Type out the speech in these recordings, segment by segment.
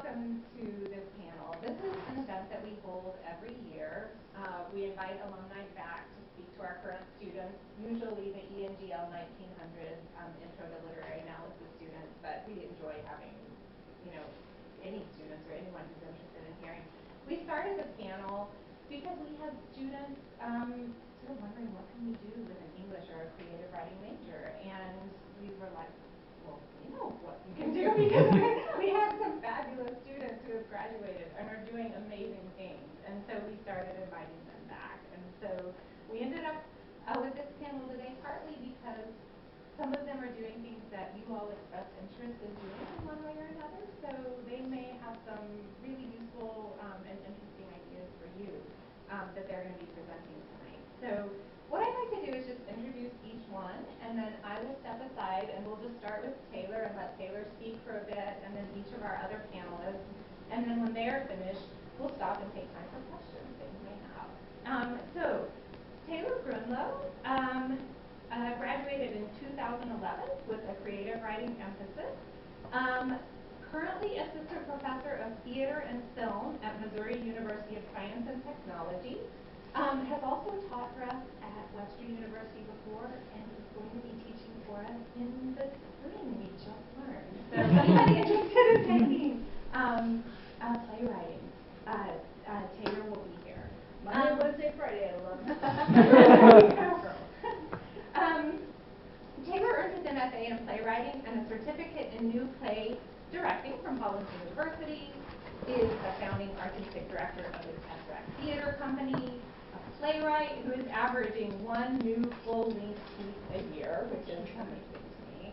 welcome to this panel. This is an event that we hold every year. We invite alumni back to speak to our current students, usually the ENGL 1900 Intro to Literary Analysis students, but we enjoy having, any students or anyone who's interested in hearing. We started the panel because we had students sort of wondering, what can we do with an English or a creative writing major? And we were like, well, we know what we can do because we have some fabulous students who have graduated and are doing amazing things. And so we started inviting them back. And so we ended up with this panel today partly because some of them are doing things that you all expressed interest in doing in one way or another. So they may have some really useful and interesting ideas for you that they're going to be presenting tonight. So what I'd like to do is just introduce each one, and then I will step aside, and we'll just start with Taylor and let Taylor speak for a bit, and then each of our other panelists. And then when they're finished, we'll stop and take time for questions that you may have. So Taylor Grunlow graduated in 2011 with a creative writing emphasis. Currently assistant professor of theater and film at Missouri University of Science and Technology. Has also taught for us at Webster University before, and is going to be teaching for us in the spring, we just learned. So if anybody interested in taking playwriting, Taylor will be here. Monday, Wednesday, Friday at 11. Taylor earned his MFA in playwriting and a certificate in new play directing from College University, is the founding artistic director of the Tesseract Theater Company, playwright who is averaging one new full-length piece a year, which is amazing to me.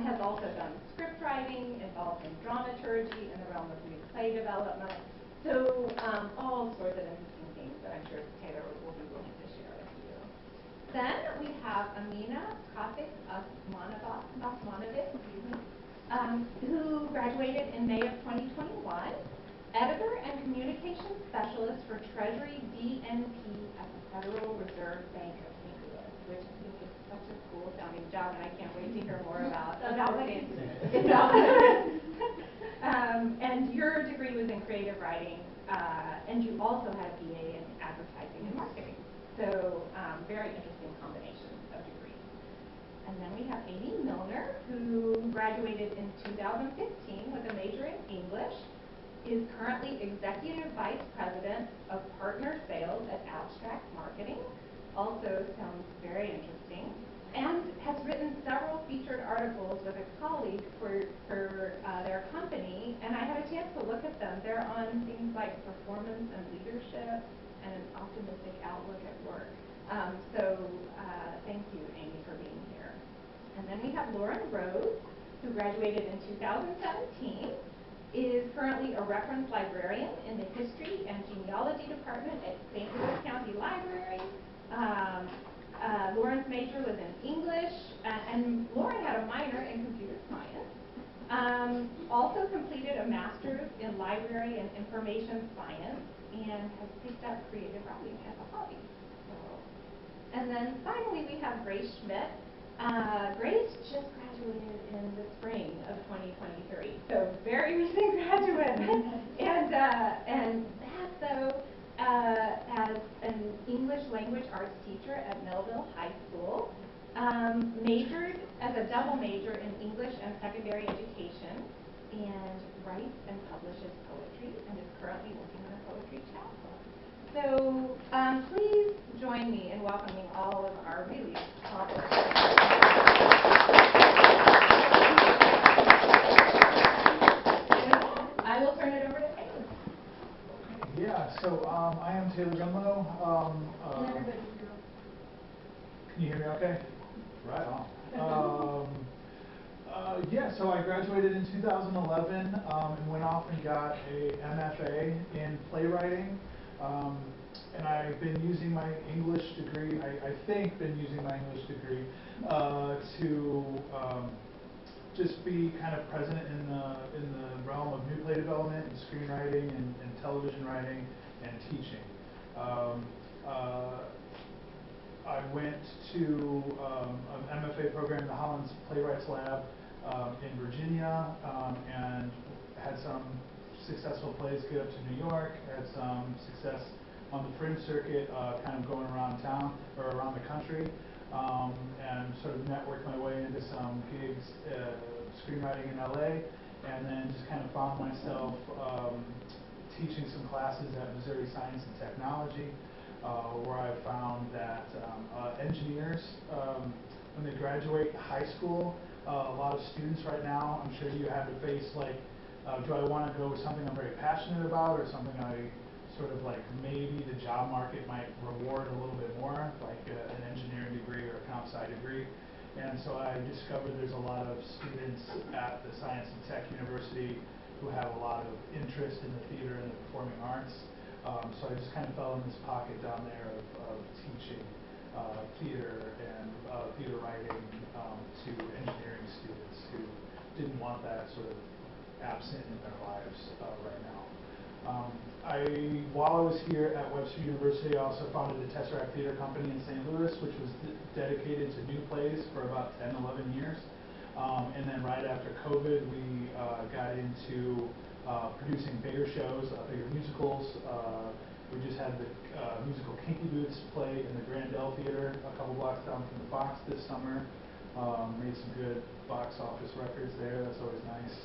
Has also done script writing, involved in dramaturgy in the realm of new play development. So all sorts of interesting things that I'm sure Taylor will be willing to share with you. Then we have Amina Kafik Osmanovic, who graduated in May of 2021. Editor and Communications Specialist for Treasury DNP at the Federal Reserve Bank of St. Louis, which I think is such a cool sounding job, and I can't wait to hear more about what it is. And your degree was in creative writing, and you also had a BA in advertising and marketing. So very interesting combination of degrees. And then we have Amy Milner, who graduated in 2015 with a major in English, is currently Executive Vice President of Partner Sales at Abstract Marketing. Also sounds very interesting. And has written several featured articles with a colleague for their company. And I had a chance to look at them. They're on things like performance and leadership and an optimistic outlook at work. Thank you, Amy, for being here. And then we have Lauren Rose, who graduated in 2017. Is currently a reference librarian in the History and Genealogy Department at St. Louis County Library. Lauren's major was in English, and Lauren had a minor in computer science. Also completed a master's in library and information science, and has picked up creative writing as a hobby. And then finally we have Grace Schmidt. Grace just graduated in the spring of 2023, so very recent graduate. and that, though, as an English language arts teacher at Melville High School, majored as a double major in English and secondary education, and writes and publishes poetry, and is currently working on a poetry chapbook. So please join me in welcoming all of our really accomplished. I will turn it over to Taylor. Yeah, so I am Taylor Grunlow. Can you hear me okay? Right on. So I graduated in 2011 and went off and got a MFA in playwriting. And I've been using my English degree, I think been using my English degree to just be kind of present in the realm of new play development and screenwriting and television writing and teaching. I went to an MFA program in the Hollins Playwrights Lab in Virginia and had some successful plays, get up to New York, had some success on the fringe circuit, kind of going around town or around the country, and sort of networked my way into some gigs, screenwriting in LA, and then just kind of found myself teaching some classes at Missouri Science and Technology, where I found that engineers, when they graduate high school, a lot of students right now, I'm sure you have to face like, do I want to go with something I'm very passionate about, or something I sort of like maybe the job market might reward a little bit more, like an engineering degree or a comp sci degree. And so I discovered there's a lot of students at the Science and Tech University who have a lot of interest in the theater and the performing arts. So I just kind of fell in this pocket down there of teaching theater and theater writing to engineering students who didn't want that sort of absent in their lives right now. While I was here at Webster University, I also founded the Tesseract Theater Company in St. Louis, which was dedicated to new plays for about 10, 11 years. And then right after COVID, we got into producing bigger shows, bigger musicals. We just had the musical Kinky Boots play in the Grandel Theater a couple blocks down from the Fox this summer. Made some good box office records there. That's always nice.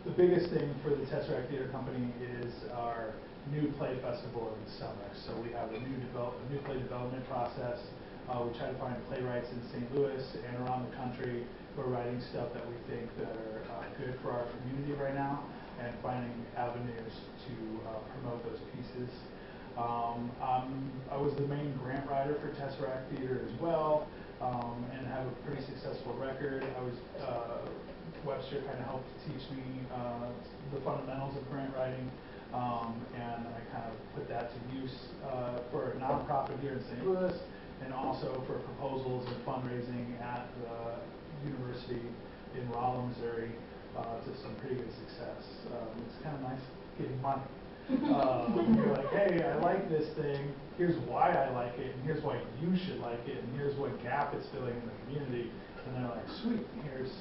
The biggest thing for the Tesseract Theater Company is our new play festival in the summer. So we have a new play development process. We try to find playwrights in St. Louis and around the country who are writing stuff that we think that are good for our community right now, and finding avenues to promote those pieces. I was the main grant writer for Tesseract Theater as well, and have a pretty successful record. Webster kind of helped teach me the fundamentals of grant writing, and I kind of put that to use for a nonprofit here in St. Louis, and also for proposals and fundraising at the university in Rolla, Missouri, to some pretty good success. It's kind of nice getting money. You're like, hey, I like this thing, here's why I like it, and here's why you should like it, and here's what gap it's filling in the community. And they're like, sweet, here's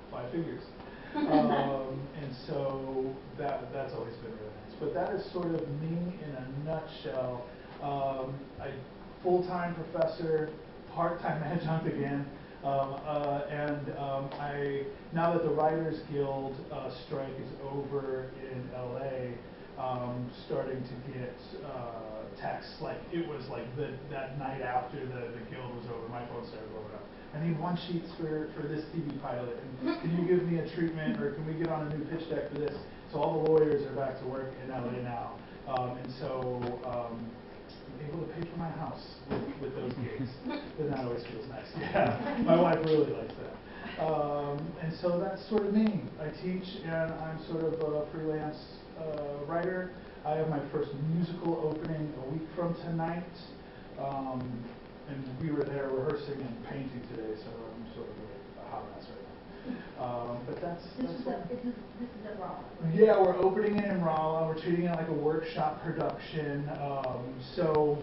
5 figures. And so that's always been really nice. But that is sort of me in a nutshell. Full-time professor, part-time adjunct again. Now that the Writers Guild strike is over in LA, starting to get texts like it was like that night after the guild was over, my phone started blowing up. I need 1 sheets for this TV pilot, and can you give me a treatment, or can we get on a new pitch deck for this? So all the lawyers are back to work in LA now, and so I'm able to pay for my house with those gigs. And that always feels nice. Yeah, my wife really likes that. And so that's sort of me. I teach, and I'm sort of a freelance writer. I have my first musical opening a week from tonight. And we were there rehearsing and painting today, so I'm sort of a hot mess right now. But This is at Rolla. Yeah, we're opening it in Rolla. We're treating it like a workshop production. So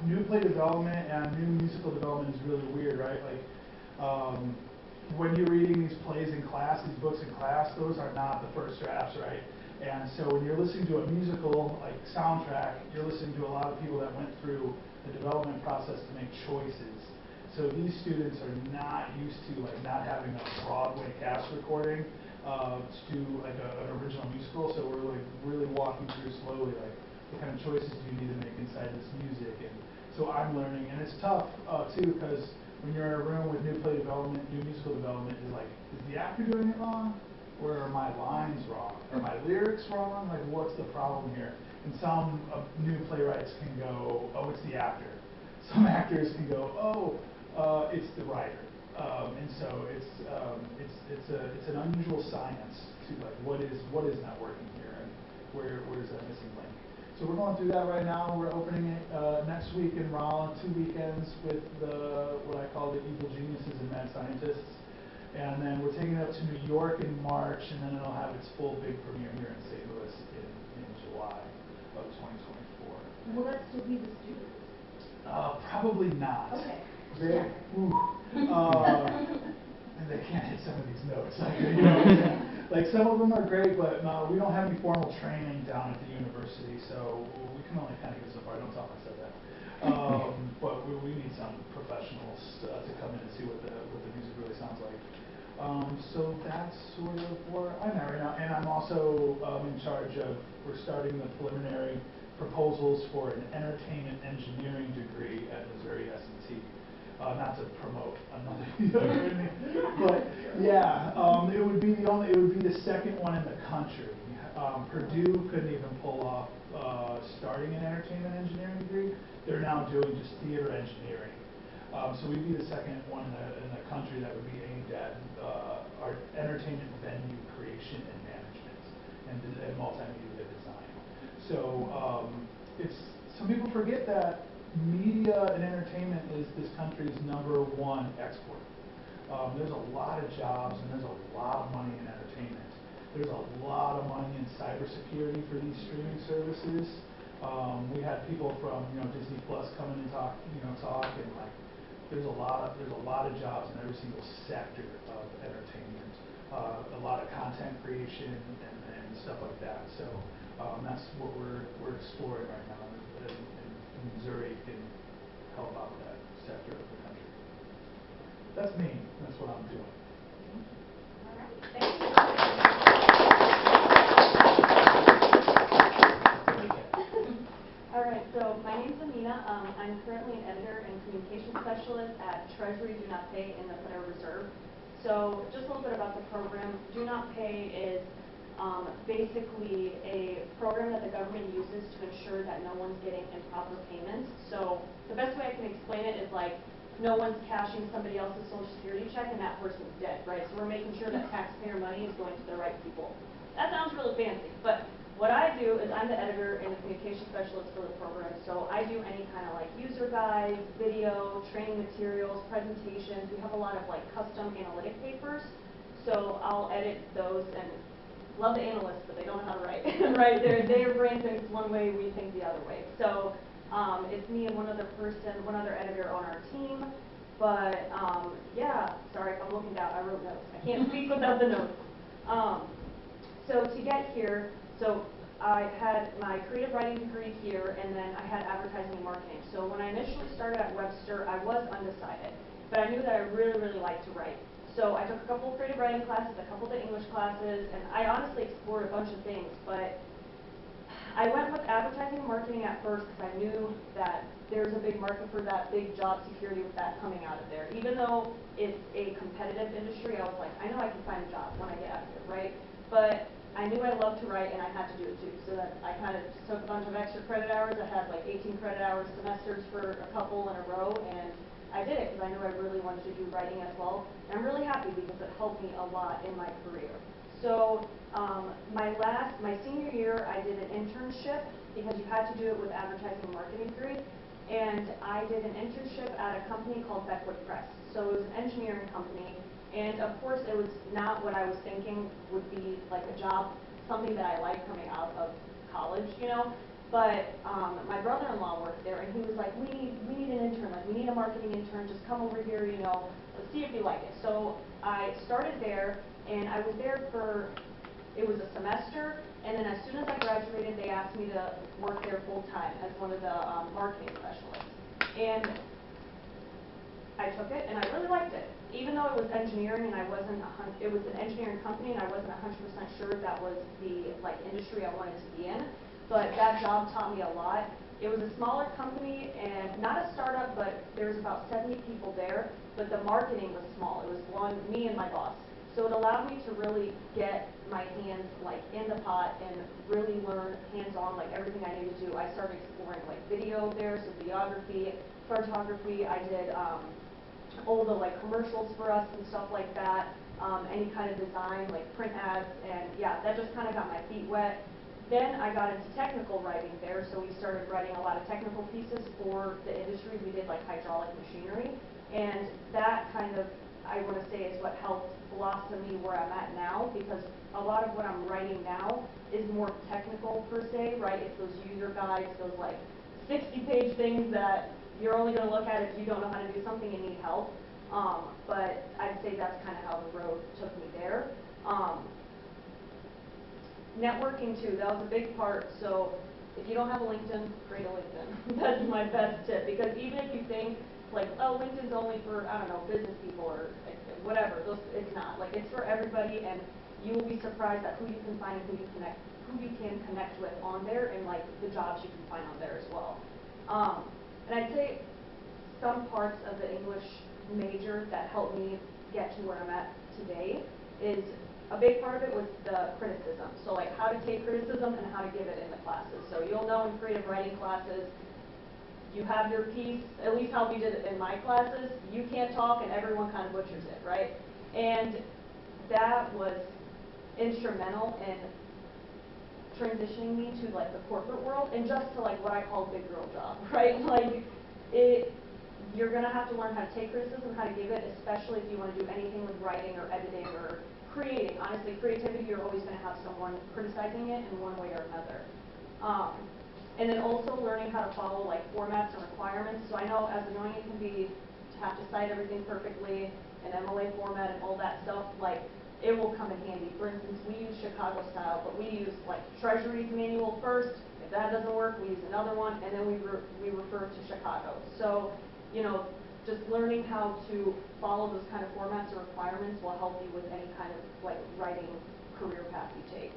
new play development and new musical development is really weird, right? Like when you're reading these plays in class, these books in class, those are not the first drafts, right? And so when you're listening to a musical like soundtrack, you're listening to a lot of people that went through the development process to make choices. So these students are not used to like not having a Broadway cast recording to do like an original musical. So we're like really walking through slowly like what kind of choices do you need to make inside this music. And so I'm learning, and it's tough too, because when you're in a room with new play development, new musical development, is like, is the actor doing it wrong? Or are my lines wrong? Are my lyrics wrong? Like, what's the problem here? And some new playwrights can go, oh, it's the actor. Some actors can go, oh, it's the writer. And so it's an unusual science to like what is not working here, and where's that missing link. So we're going through that right now. We're opening it next week in Rolla, 2 weekends with what I call the evil geniuses and mad scientists. And then we're taking it up to New York in March, and then it'll have its full big premiere here in St. Louis in July of 2024. Will that still be the students? Probably not. Okay. They, Yeah. they can't hit some of these notes. Like, you know what I'm saying? Like some of them are great, but we don't have any formal training down at the university, so we can only kind of get so far. Don't tell them I said that. But we need some professionals to come in and see what the music really sounds like. So that's sort of where I'm at right now, and I'm also in charge of, we're starting the preliminary proposals for an entertainment engineering degree at Missouri S&T. Not to promote another, but yeah, it would be the second one in the country. Purdue couldn't even pull off starting an entertainment engineering degree. They're now doing just theater engineering. So we'd be the second one in the country that would be aimed at our entertainment venue creation and management and multimedia design. So it's, some people forget that media and entertainment is this country's #1 export. There's a lot of jobs and there's a lot of money in entertainment. There's a lot of money in cybersecurity for these streaming services. We had people from Disney Plus come in and talk and like there's a lot of jobs in every single sector of entertainment. A lot of content creation and stuff like that. So that's what we're exploring right now. Missouri can help out that sector of the country. That's me. That's what I'm doing. All right. Thank you. All right. So my name's Amina. I'm currently an editor and communication specialist at Treasury Do Not Pay in the Federal Reserve. So just a little bit about the program. Do Not Pay is basically a program that the government uses to ensure that no one's getting improper payments. So the best way I can explain it is like no one's cashing somebody else's Social Security check and that person's dead, right? So we're making sure that taxpayer money is going to the right people. That sounds really fancy, but what I do is I'm the editor and the communication specialist for the program. So I do any kind of like user guides, video, training materials, presentations. We have a lot of like custom analytic papers. So I'll edit those and love the analysts, but they don't know how to write. Right? Their brain thinks one way, we think the other way. So it's me and one other editor on our team. But yeah, sorry if I'm looking down. I wrote notes. I can't speak without the notes. So to get here, so I had my creative writing degree here, and then I had advertising and marketing. So when I initially started at Webster, I was undecided, but I knew that I really, really liked to write. So I took a couple of creative writing classes, a couple of English classes, and I honestly explored a bunch of things, but I went with advertising and marketing at first because I knew that there's a big market for that, big job security with that coming out of there. Even though it's a competitive industry, I was like, I know I can find a job when I get out of here, right? But I knew I loved to write and I had to do it too. So that I kind of just took a bunch of extra credit hours. I had like 18 credit hours semesters for a couple in a row, and I did it because I knew I really wanted to do writing as well. And I'm really happy because it helped me a lot in my career. So my senior year, I did an internship because you had to do it with advertising and marketing degree. And I did an internship at a company called Beckwood Press. So it was an engineering company. And of course, it was not what I was thinking would be like a job, something that I liked coming out of college, But my brother-in-law worked there, and he was like, we need an intern, like we need a marketing intern, just come over here, let's see if you like it. So I started there, and I was there it was a semester, and then as soon as I graduated, they asked me to work there full-time as one of the marketing specialists. And I took it, and I really liked it. Even though it was engineering, and it was an engineering company, and I wasn't 100% sure that was the industry I wanted to be in. But that job taught me a lot. It was a smaller company, and not a startup, but there was about 70 people there. But the marketing was small. It was me and my boss. So it allowed me to really get my hands in the pot and really learn hands-on everything I needed to do. I started exploring video there, so videography, photography. I did all the commercials for us and stuff like that, any kind of design, print ads, and yeah, that just kind of got my feet wet. Then I got into technical writing there, so we started writing a lot of technical pieces for the industry. We did hydraulic machinery, and that kind of, I want to say, is what helped blossom me where I'm at now, because a lot of what I'm writing now is more technical per se, right? It's those user guides, those 60-page things that you're only going to look at if you don't know how to do something and need help. But I'd say that's kind of how the road took me there. Networking too, that was a big part. So if you don't have a LinkedIn, create a LinkedIn. That's my best tip, because even if you think like, oh, LinkedIn's only for, I don't know, business people or whatever, it's not. Like, it's for everybody, and you will be surprised at who you can find and who you can connect with on there, and like the jobs you can find on there as well. And I'd say some parts of the English major that helped me get to where I'm at today is a big part of it was the criticism. So like how to take criticism and how to give it in the classes. So you'll know in creative writing classes, you have your piece, at least how we did it in my classes, you can't talk and everyone kind of butchers it, right? And that was instrumental in transitioning me to like the corporate world and just to like what I call big girl job, right? Like you're gonna have to learn how to take criticism, how to give it, especially if you want to do anything with writing or editing or creating. Honestly, creativity, you're always gonna have someone criticizing it in one way or another. And then also learning how to follow like formats and requirements. So I know as annoying it can be to have to cite everything perfectly in MLA format and all that stuff, like it will come in handy. For instance, we use Chicago style, but we use like Treasury's manual first. If that doesn't work, we use another one, and then we refer to Chicago. So, you know, just learning how to follow those kind of formats or requirements will help you with any kind of like writing career path you take.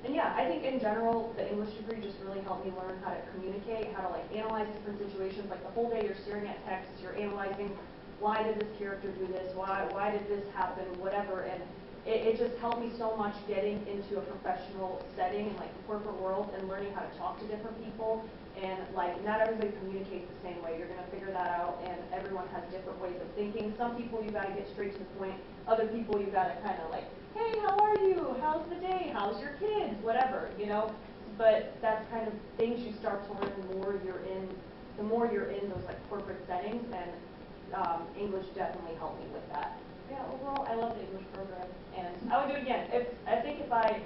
And yeah, I think in general, the English degree just really helped me learn how to communicate, how to like analyze different situations. Like the whole day you're staring at text, you're analyzing, why did this character do this? Why did this happen? Whatever. And it just helped me so much getting into a professional setting in like the corporate world and learning how to talk to different people. And like not everybody communicates the same way. You're gonna figure that out, and everyone has different ways of thinking. Some people you gotta get straight to the point. Other people you gotta kind of like, hey, how are you? How's the day? How's your kids? Whatever, you know. But that's kind of things you start to learn the more you're in those like corporate settings, and English definitely helped me with that. Yeah, overall, I love the English program, and I would do it again. I think if I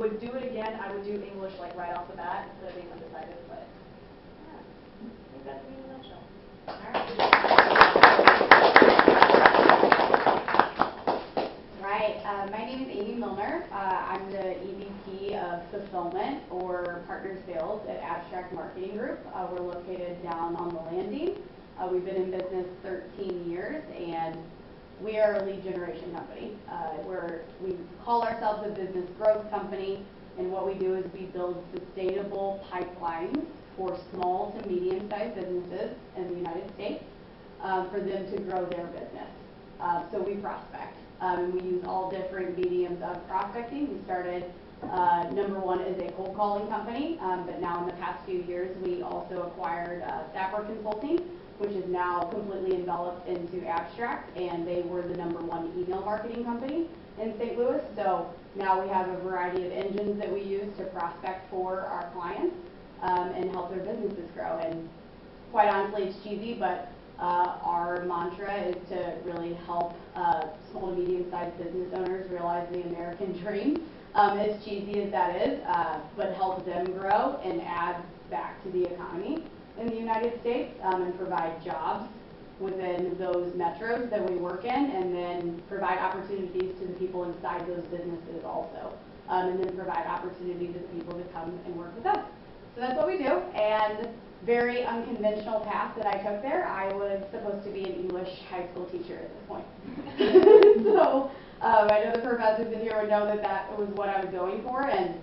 would do it again, I would do English like right off the bat instead of being undecided. But yeah, I think that's me in a nutshell. Right. My name is Amy Milner. I'm the EVP of Fulfillment or Partner Sales at Abstract Marketing Group. We're located down on the Landing. We've been in business 13 years, and we are a lead generation company. We call ourselves a business growth company, and what we do is we build sustainable pipelines for small to medium-sized businesses in the United States for them to grow their business. So we prospect. We use all different mediums of prospecting. We started, number one, as a cold calling company, but now in the past few years, we also acquired Sapper Consulting, which is now completely enveloped into Abstract, and they were the number one email marketing company in St. Louis. So now we have a variety of engines that we use to prospect for our clients and help their businesses grow. And quite honestly, it's cheesy, but our mantra is to really help small to medium-sized business owners realize the American dream, as cheesy as that is, but help them grow and add back to the economy in the United States and provide jobs within those metros that we work in, and then provide opportunities to the people inside those businesses also, and then provide opportunities to the people to come and work with us. So that's what we do, and very unconventional path that I took there. I was supposed to be an English high school teacher at this point. So I know the professors in here would know that that was what I was going for, and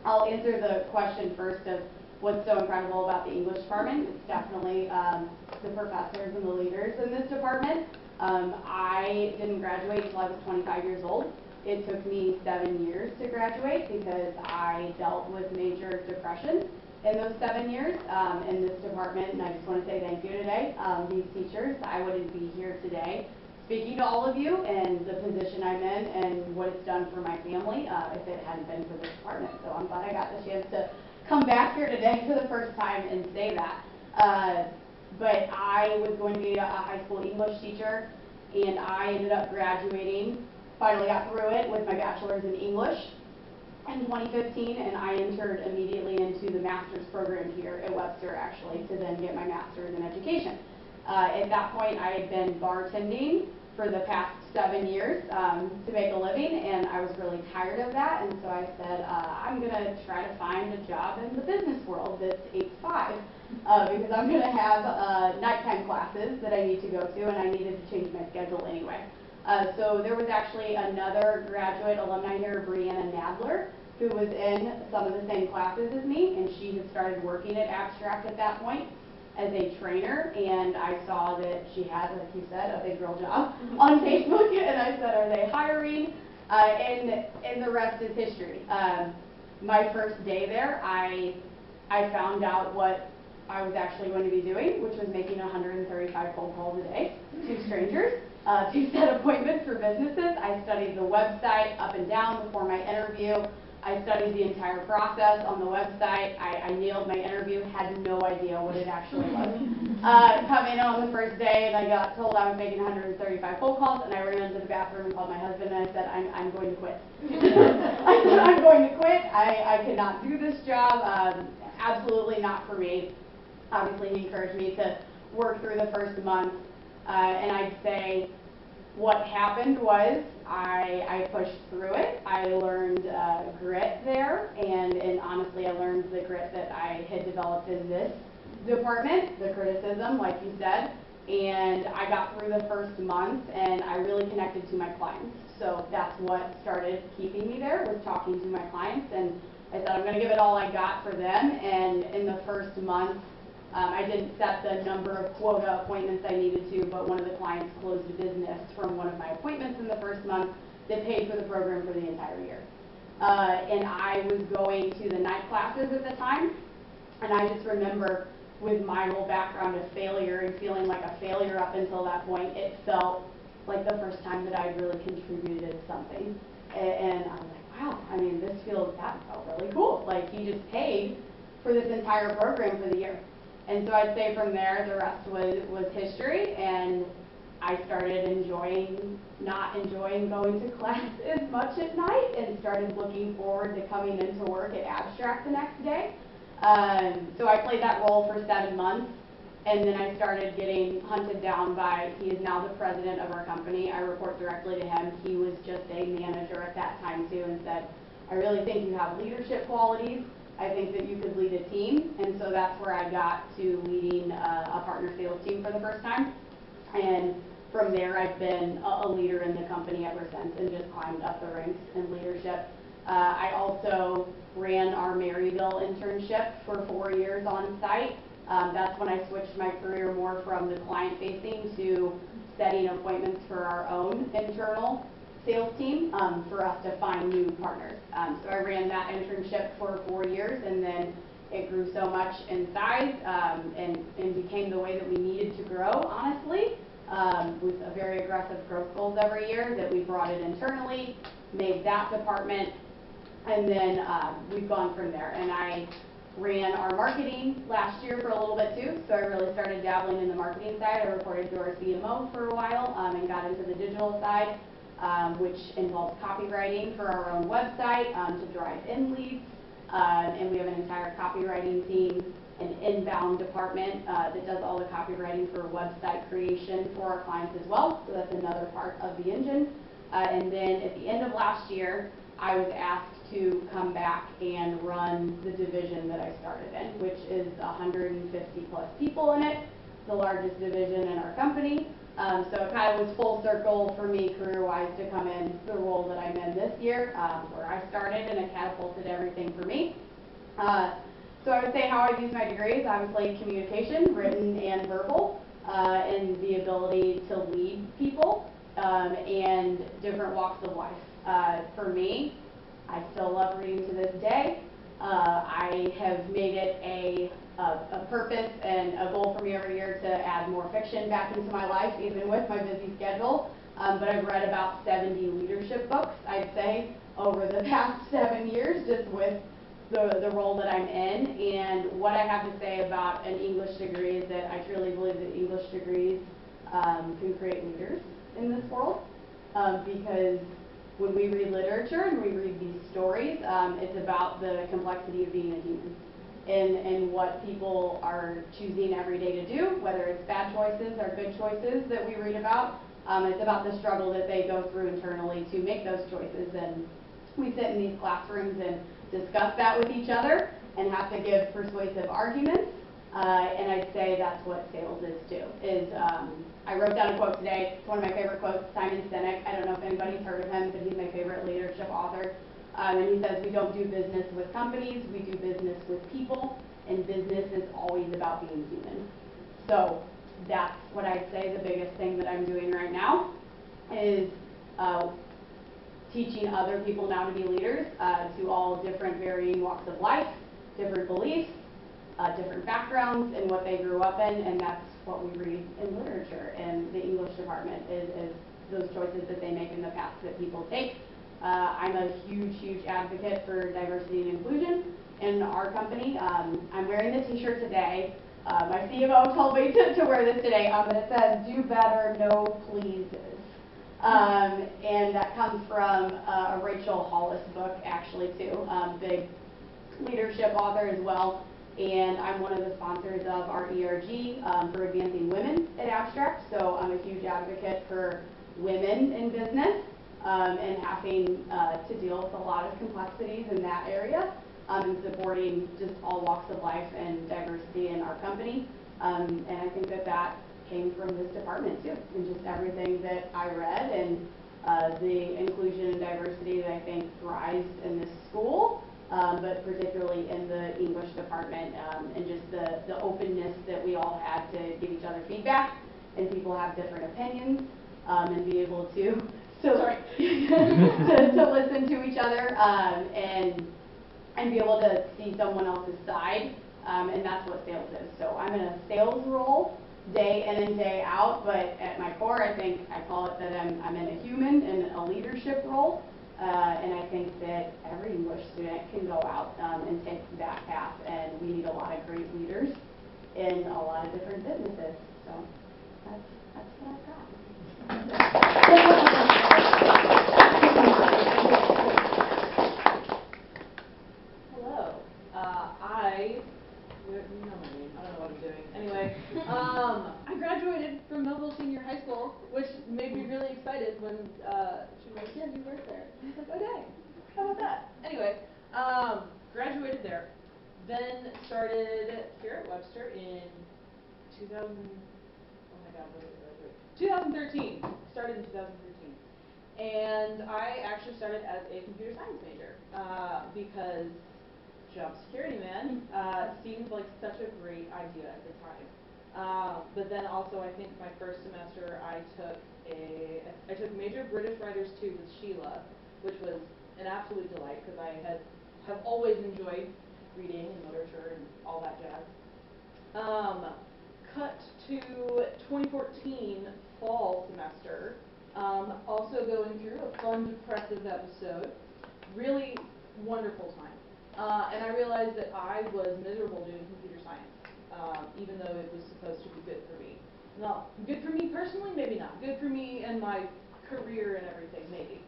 I'll answer the question first of what's so incredible about the English department. It's definitely the professors and the leaders in this department. I didn't graduate until I was 25 years old. It took me 7 years to graduate because I dealt with major depression in those 7 years in this department, and I just want to say thank you today. These teachers, I wouldn't be here today speaking to all of you and the position I'm in and what it's done for my family if it hadn't been for this department. So I'm glad I got the chance to come back here today for the first time and say that. But I was going to be a high school English teacher, and I ended up graduating, finally got through it with my bachelor's in English in 2015, and I entered immediately into the master's program here at Webster, actually, to then get my master's in education. At that point, I had been bartending for the past 7 years to make a living, and I was really tired of that, and so I said, I'm going to try to find a job in the business world that's 8 to 5, because I'm going to have nighttime classes that I need to go to, and I needed to change my schedule anyway. So there was actually another graduate alumni here, Brianna Nadler, who was in some of the same classes as me, and she had started working at Abstract at that point as a trainer, and I saw that she had, like you said, a big girl job on Facebook, and I said, are they hiring? And the rest is history. My first day there, I found out what I was actually going to be doing, which was making 135 phone calls a day to strangers to set appointments for businesses. I studied the website up and down before my interview. I studied the entire process on the website. I nailed my interview, had no idea what it actually was. Come in on the first day, and I got told I was making 135 phone calls, and I ran into the bathroom and called my husband, and I said, I'm going to quit. I said, I'm going to quit. I cannot do this job. Absolutely not for me. Obviously, he encouraged me to work through the first month, and I'd say what happened was I pushed through it. I learned grit there, and honestly, I learned the grit that I had developed in this department, the criticism, like you said, and I got through the first month, and I really connected to my clients. So that's what started keeping me there, was talking to my clients, and I said I'm going to give it all I got for them, and in the first month, I didn't set the number of quota appointments I needed to, but one of the clients closed a business from one of my appointments in the first month that paid for the program for the entire year. And I was going to the night classes at the time, and I just remember with my whole background of failure and feeling like a failure up until that point, it felt like the first time that I'd really contributed something. And I was like, wow, I mean, that felt really cool. Like, he just paid for this entire program for the year. And so I'd say from there, the rest was history, and I started not enjoying going to class as much at night, and started looking forward to coming into work at Abstract the next day. So I played that role for 7 months, and then I started getting hunted down by, he is now the president of our company. I report directly to him. He was just a manager at that time too, and said, I really think you have leadership qualities. I think that you could lead a team, and so that's where I got to leading a partner sales team for the first time. And from there, I've been a leader in the company ever since, and just climbed up the ranks in leadership. I also ran our Maryville internship for 4 years on site. That's when I switched my career more from the client-facing to setting appointments for our own internal sales team for us to find new partners. So I ran that internship for 4 years, and then it grew so much in size and became the way that we needed to grow, honestly, with a very aggressive growth goals every year, that we brought it internally, made that department, and then we've gone from there. And I ran our marketing last year for a little bit too, so I really started dabbling in the marketing side. I reported to our CMO for a while and got into the digital side, which involves copywriting for our own website to drive in leads. And we have an entire copywriting team, an inbound department that does all the copywriting for website creation for our clients as well. So that's another part of the engine. And then at the end of last year, I was asked to come back and run the division that I started in, which is 150 plus people in it, the largest division in our company. So it kind of was full circle for me career-wise to come in the role that I'm in this year, where I started, and it catapulted everything for me. So I would say how I use my degrees, obviously communication, written and verbal, and the ability to lead people, and different walks of life. For me, I still love reading to this day. I have made it a purpose and a goal for me every year to add more fiction back into my life, even with my busy schedule. But I've read about 70 leadership books, I'd say, over the past 7 years, just with the role that I'm in. And what I have to say about an English degree is that I truly believe that English degrees can create leaders in this world, because when we read literature and we read these stories, it's about the complexity of being a human. in what people are choosing every day to do, whether it's bad choices or good choices that we read about. It's about the struggle that they go through internally to make those choices. And we sit in these classrooms and discuss that with each other and have to give persuasive arguments. And I'd say that's what sales is too. I wrote down a quote today. It's one of my favorite quotes, Simon Sinek. I don't know if anybody's heard of him, but he's my favorite leadership author. And he says, we don't do business with companies, we do business with people, and business is always about being human. So that's what I'd say the biggest thing that I'm doing right now is teaching other people now to be leaders to all different varying walks of life, different beliefs, different backgrounds and what they grew up in, and that's what we read in literature and the English department is those choices that they make in the paths that people take. I'm a huge advocate for diversity and inclusion in our company. I'm wearing the t-shirt today. My CMO told me to wear this today, but it says, do better, no pleases. And that comes from a Rachel Hollis book, actually, too. Big leadership author as well. And I'm one of the sponsors of our ERG for advancing women at Abstract. So I'm a huge advocate for women in business and having to deal with a lot of complexities in that area and supporting just all walks of life and diversity in our company. And I think that came from this department too, and just everything that I read and the inclusion and diversity that I think thrives in this school. But particularly in the English department, and just the openness that we all had to give each other feedback, and people have different opinions, and be able to to listen to each other, and be able to see someone else's side, and that's what sales is. So I'm in a sales role day in and day out, but at my core, I think I call it that I'm in a human and a leadership role. And I think that every English student can go out and take that path, and we need a lot of great leaders in a lot of different businesses. So that's what I've got. Hello. You know my name. I don't know what I'm doing. Anyway, I graduated from Millville Senior High School, which made me really excited when she was like, yeah, you work there. And I was like, oh dang, how about that? Anyway, graduated there. Then started here at Webster in 2013. Started in 2013. And I actually started as a computer science major because job security, man, seemed like such a great idea at the time. But then also, I think my first semester, I took major British Writers 2 with Sheila, which was an absolute delight because I have always enjoyed reading and literature and all that jazz. Cut to 2014 fall semester. Also going through a fun, depressive episode. Really wonderful time. And I realized that I was miserable doing computer science, even though it was supposed to be good for me. Well, good for me personally, maybe not. Good for me and my career and everything, maybe.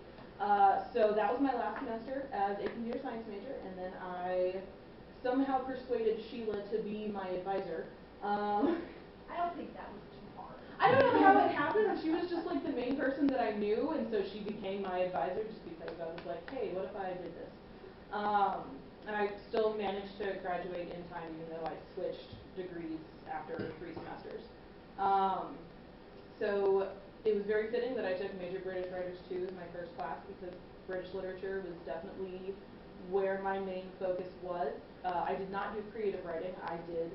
So that was my last semester as a computer science major, and then I somehow persuaded Sheila to be my advisor. I don't think that was too hard. I don't know how it happened. She was just like the main person that I knew, and so she became my advisor just because I was like, hey, what if I did this? And I still managed to graduate in time, even though I switched degrees after 3 semesters. So it was very fitting that I took Major British Writers 2 as my first class because British literature was definitely where my main focus was. I did not do creative writing. I did,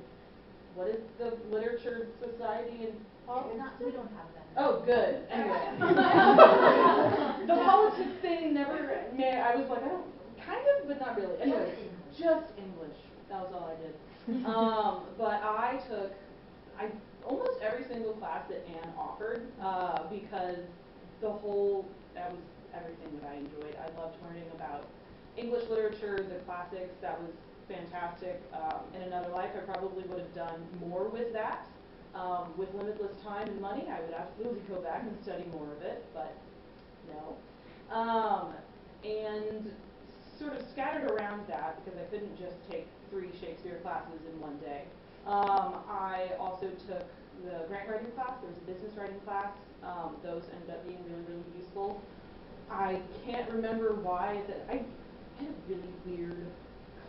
what is the Literature Society and Politics? We don't have that. Oh, good. Anyway. The politics thing never, I was like, I don't, kind of, but not really. Anyway, just English. That was all I did. But I took almost every single class that Anne offered because that was everything that I enjoyed. I loved learning about English literature, the classics. That was fantastic. In another life, I probably would have done more with that. With limitless time and money, I would absolutely go back and study more of it, but no. And sort of scattered around that because I couldn't just take 3 Shakespeare classes in one day. I also took the grant writing class. There was a business writing class. Those ended up being really, really useful. I can't remember why. I had a really weird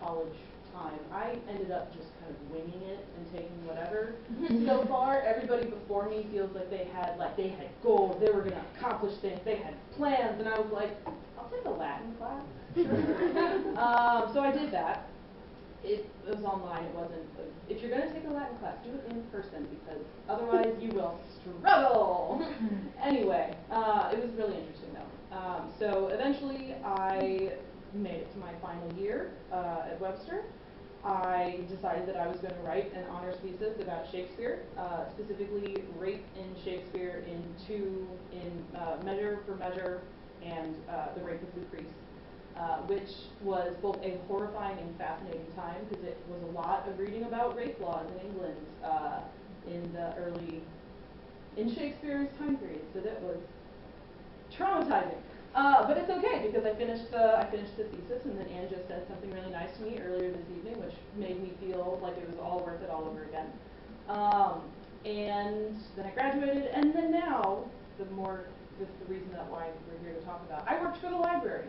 college time. I ended up just kind of winging it and taking whatever. So far, everybody before me feels like they had goals. They were going to accomplish things. They had plans, and I was like, I'll take a Latin class. So I did that. It was online. It wasn't. If you're going to take a Latin class, do it in person because otherwise you will struggle. Anyway, it was really interesting though. So eventually I made it to my final year at Webster. I decided that I was going to write an honors thesis about Shakespeare, specifically rape in Shakespeare in Measure for Measure and The Rape of Lucrece. Which was both a horrifying and fascinating time because it was a lot of reading about rape laws in England in Shakespeare's time period. So that was traumatizing. But it's okay because I finished the thesis, and then Anne just said something really nice to me earlier this evening, which made me feel like it was all worth it all over again. And then I graduated, and then now the reason that why we're here to talk about. I worked for the library.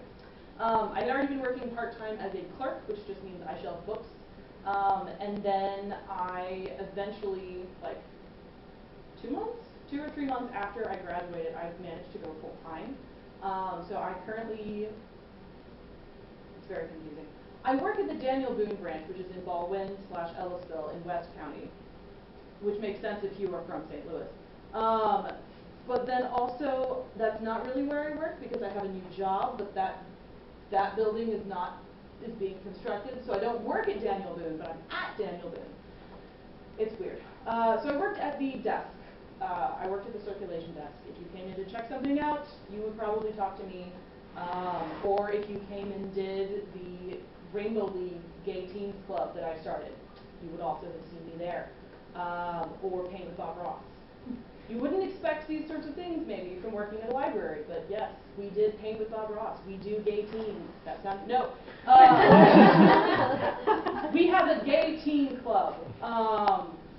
I'd already been working part-time as a clerk, which just means I shelf books. And then I eventually, like 2 or 3 months after I graduated, I managed to go full-time. So I currently, it's very confusing. I work at the Daniel Boone branch, which is in Baldwin/Ellisville in West County, which makes sense if you are from St. Louis. But then also, that's not really where I work because I have a new job, but that building is being constructed, so I don't work at Daniel Boone, but I'm at Daniel Boone. It's weird. So I worked at the desk. I worked at the circulation desk. If you came in to check something out, you would probably talk to me. Or if you came and did the Rainbow League Gay Teens Club that I started, you would also have seen me there. Or Paint with Bob Ross. You wouldn't expect these sorts of things maybe from working at a library, but yes, we did Paint with Bob Ross. We do gay teens. That sounds, no. We have a gay teen club.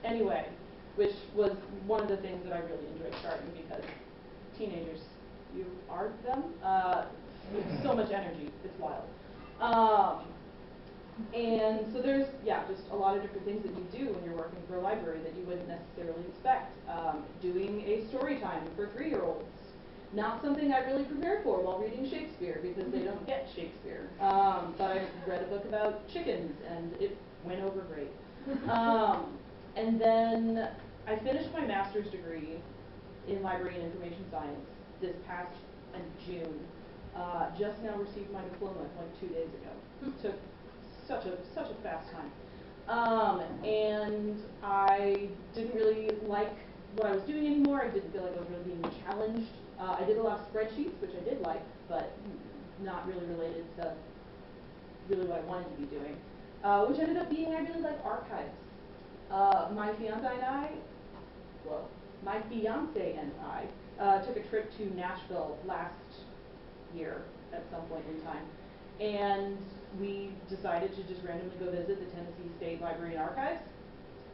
Anyway, which was one of the things that I really enjoyed starting because teenagers, you are them. So much energy. It's wild. And so there's, just a lot of different things that you do when you're working for a library that you wouldn't necessarily expect. Doing a story time for 3-year-olds. Not something I really prepared for while reading Shakespeare because they don't get Shakespeare. But I read a book about chickens and it went over great. And then I finished my master's degree in library and information science this past June. Just now received my diploma like 2 days ago. Took such a fast time. And I didn't really like what I was doing anymore. I didn't feel like I was really being challenged. I did a lot of spreadsheets, which I did like, but not really related to really what I wanted to be doing. Which ended up being I really like archives. My fiance and I took a trip to Nashville last year at some point in time. And we decided to just randomly go visit the Tennessee State Library and Archives.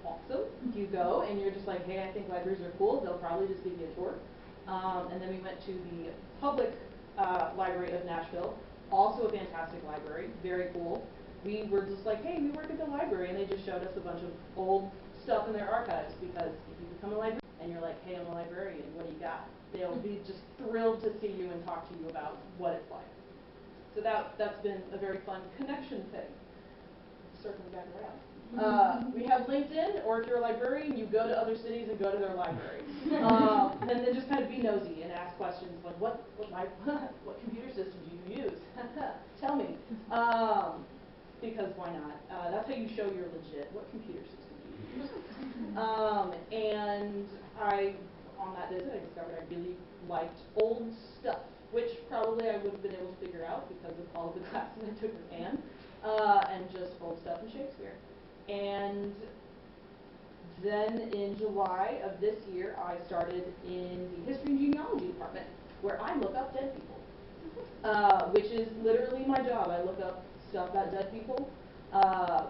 Awesome. You go and you're just like, hey, I think libraries are cool. They'll probably just give you a tour. And then we went to the Public Library of Nashville, also a fantastic library, very cool. We were just like, hey, we work at the library, and they just showed us a bunch of old stuff in their archives because if you become a librarian and you're like, hey, I'm a librarian, what do you got? They'll be just thrilled to see you and talk to you about what it's like. So that's been a very fun connection thing. Circling back around. We have LinkedIn, or if you're a librarian, you go to other cities and go to their libraries. And then just kind of be nosy and ask questions like, what computer system do you use? Tell me. Because why not? That's how you show you're legit. What computer system do you use? And on that visit, I discovered I really liked old stuff, which probably I would have been able to figure out because of all of the classes I took with Anne, and just old stuff in Shakespeare. And then in July of this year, I started in the History and Genealogy department, where I look up dead people, which is literally my job. I look up stuff about dead people.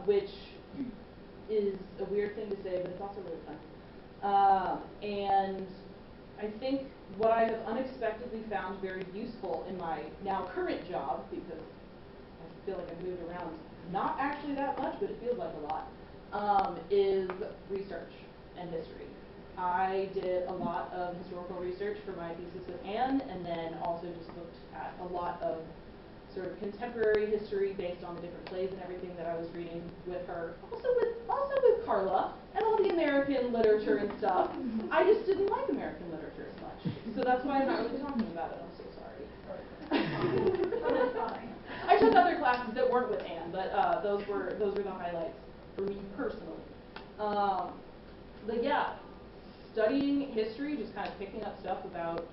which is a weird thing to say, but it's also really fun. And I think what I have unexpectedly found very useful in my now current job, because I feel like I've moved around not actually that much, but it feels like a lot, is research and history. I did a lot of historical research for my thesis with Anne, and then also just looked at a lot of sort of contemporary history based on the different plays and everything that I was reading with her. Also with Carla and all the American literature and stuff. I just didn't like American literature as much. So that's why I'm not really talking about it. I'm so sorry. I took other classes that weren't with Anne, but those were the highlights for me personally. But yeah, studying history, just kind of picking up stuff about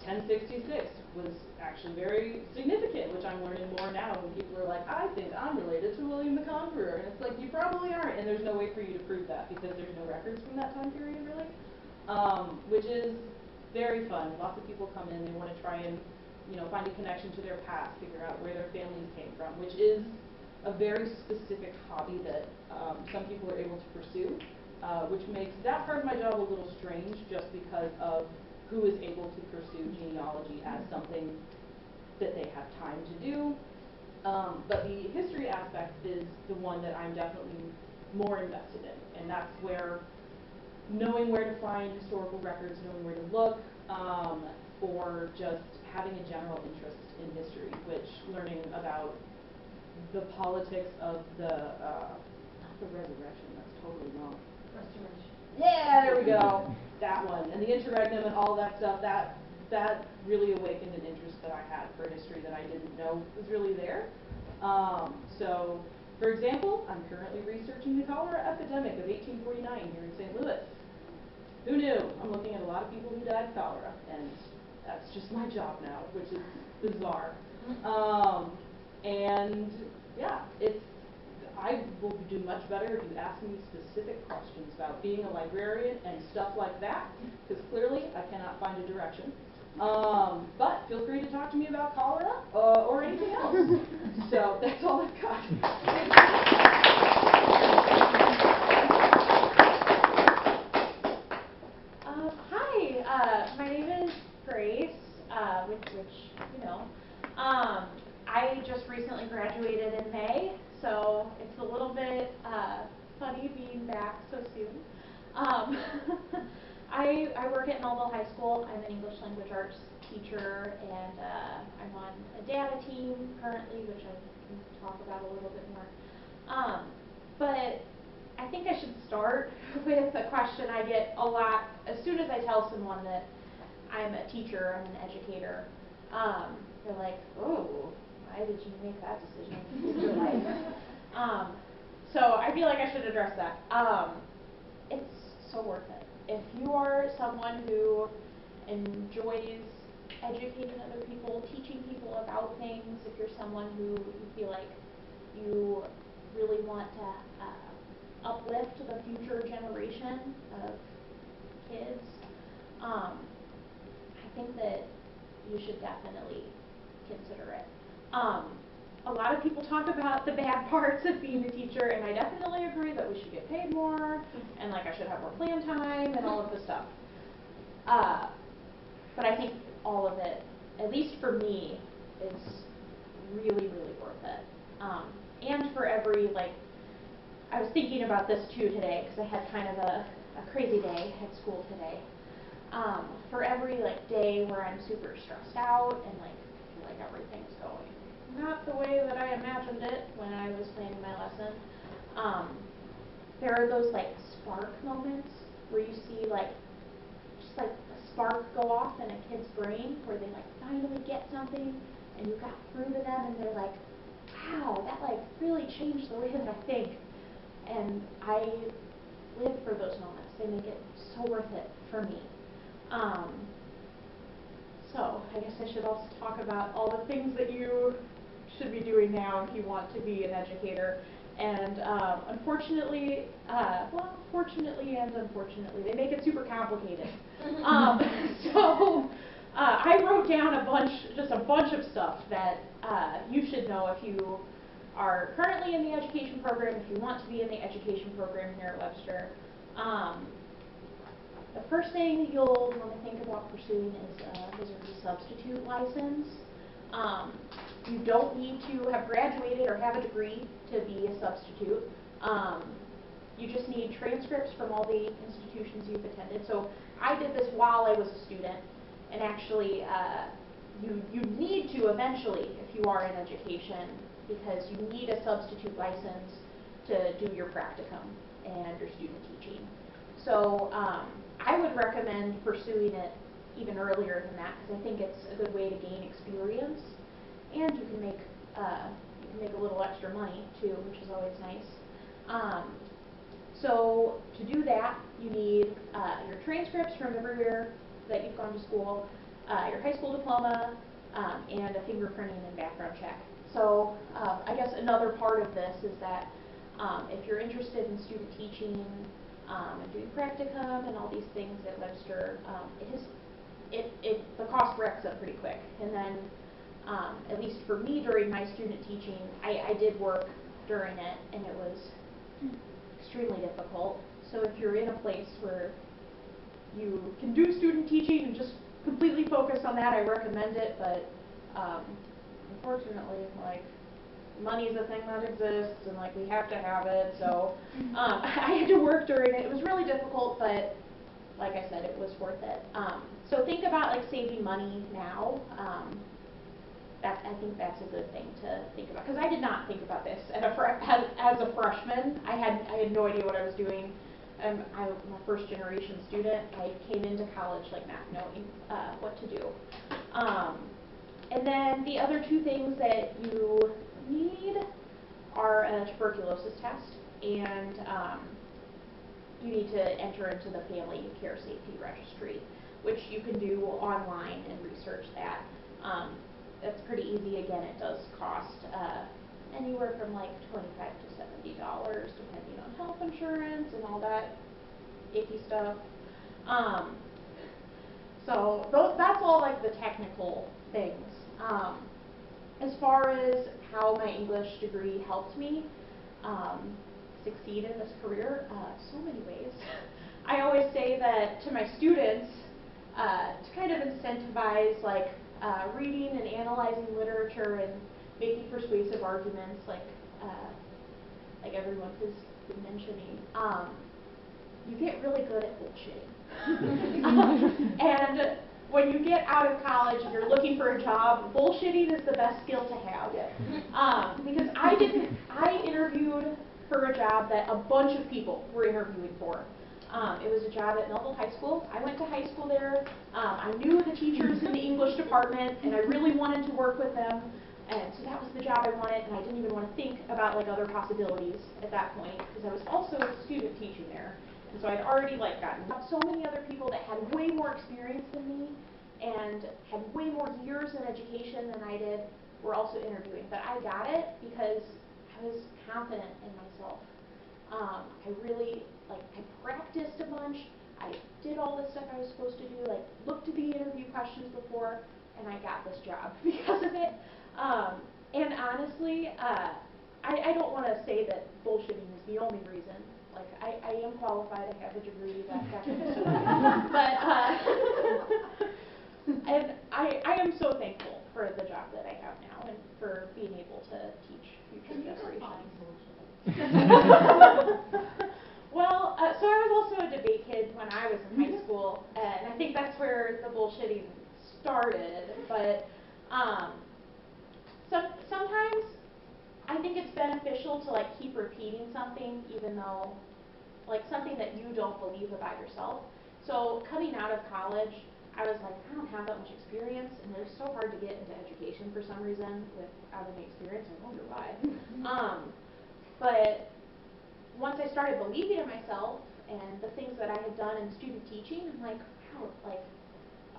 1066 was actually very significant, which I'm learning more now when people are like, I think I'm related to William the Conqueror. And it's like, you probably aren't, and there's no way for you to prove that because there's no records from that time period, really. Which is very fun. Lots of people come in, they want to try and find a connection to their past, figure out where their families came from, which is a very specific hobby that some people are able to pursue, which makes that part of my job a little strange just because of who is able to pursue genealogy as something that they have time to do. But the history aspect is the one that I'm definitely more invested in, and that's where knowing where to find historical records, knowing where to look, or just having a general interest in history, which learning about the politics of not the resurrection, that's totally wrong. Restoration. Yeah, there we go. That one. And the interregnum and all that stuff, that really awakened an interest that I had for history that I didn't know was really there. So, for example, I'm currently researching the cholera epidemic of 1849 here in St. Louis. Who knew? I'm looking at a lot of people who died of cholera, and that's just my job now, which is bizarre. And yeah, I will do much better if you ask me specific questions about being a librarian and stuff like that, because clearly I cannot find a direction. But feel free to talk to me about cholera or anything else. So that's all I've got. Hi, my name is Grace, which I just recently graduated in May, so it's a little bit funny being back so soon. I work at Melville High School. I'm an English language arts teacher, and I'm on a data team currently, which I can talk about a little bit more. But I think I should start with a question I get a lot as soon as I tell someone that I'm a teacher, I'm an educator. They're like, oh, why did you make that decision with your life? So I feel like I should address that. It's so worth it. If you are someone who enjoys educating other people, teaching people about things, if you're someone who you feel like you really want to uplift the future generation of kids, I think that you should definitely consider it. A lot of people talk about the bad parts of being a teacher, and I definitely agree that we should get paid more, and like I should have more plan time, and all of this stuff. But I think all of it, at least for me, is really, really worth it. And for every, I was thinking about this too today, because I had kind of a crazy day at school today. For every day where I'm super stressed out and feel like everything's going not the way that I imagined it when I was planning my lesson, there are those spark moments where you see just a spark go off in a kid's brain where they finally get something and you got through to them and they're like, wow, that really changed the way that I think. And I live for those moments. They make it so worth it for me. So I guess I should also talk about all the things that you should be doing now if you want to be an educator. And unfortunately, fortunately and unfortunately, they make it super complicated. So I wrote down just a bunch of stuff that you should know if you are currently in the education program, if you want to be in the education program here at Webster. The first thing you'll want to think about pursuing is a Missouri substitute license. You don't need to have graduated or have a degree to be a substitute. You just need transcripts from all the institutions you've attended. So I did this while I was a student, and actually you need to eventually, if you are in education, because you need a substitute license to do your practicum and your student teaching. So I would recommend pursuing it even earlier than that, because I think it's a good way to gain experience, and you can make a little extra money too, which is always nice. So to do that, you need your transcripts from everywhere that you've gone to school, your high school diploma, and a fingerprinting and background check. So I guess another part of this is that if you're interested in student teaching and doing practicum and all these things at Webster, the cost racks up pretty quick. And then, at least for me during my student teaching, I did work during it, and it was extremely difficult. So if you're in a place where you can do student teaching and just completely focus on that, I recommend it, but unfortunately, like, money is a thing that exists, and like we have to have it, so I had to work during it. It was really difficult, but like I said, it was worth it. So think about like saving money now. I think that's a good thing to think about, because I did not think about this as a freshman. I had no idea what I was doing. I'm a first generation student. I came into college like not knowing what to do. And then the other two things that you need are a tuberculosis test, and you need to enter into the Family Care Safety Registry, which you can do online and research that. That's pretty easy. Again, it does cost anywhere from like $25 to $70, depending on health insurance and all that icky stuff. So that's all like the technical things. As far as how my English degree helped me succeed in this career, so many ways. I always say that to my students to kind of incentivize like reading and analyzing literature and making persuasive arguments, like everyone has been mentioning. You get really good at bullshitting. And when you get out of college and you're looking for a job, bullshitting is the best skill to have. Because I interviewed for a job that a bunch of people were interviewing for. It was a job at Melville High School. I went to high school there. I knew the teachers in the English department, and I really wanted to work with them. And so that was the job I wanted, and I didn't even want to think about like other possibilities at that point, because I was also a student teaching there. And so I'd already like gotten so many other people that had way more experience than me and had way more years in education than I did were also interviewing. But I got it because I was confident in myself. I really, I practiced a bunch. I did all the stuff I was supposed to do, like looked at the interview questions before, and I got this job because of it. And honestly, I don't want to say that bullshitting is the only reason. Like, I am qualified, I have a degree, that kind of stuff. But, and I am so thankful for the job that I have now and for being able to teach future generations. Well, so I was also a debate kid when I was in high school, and I think that's where the bullshitting started. But sometimes I think it's beneficial to like keep repeating something, even though like something that you don't believe about yourself. So coming out of college, I was like, I don't have that much experience, and it was so hard to get into education for some reason without any experience. I wonder why. But once I started believing in myself and the things that I had done in student teaching, I'm like, wow, like,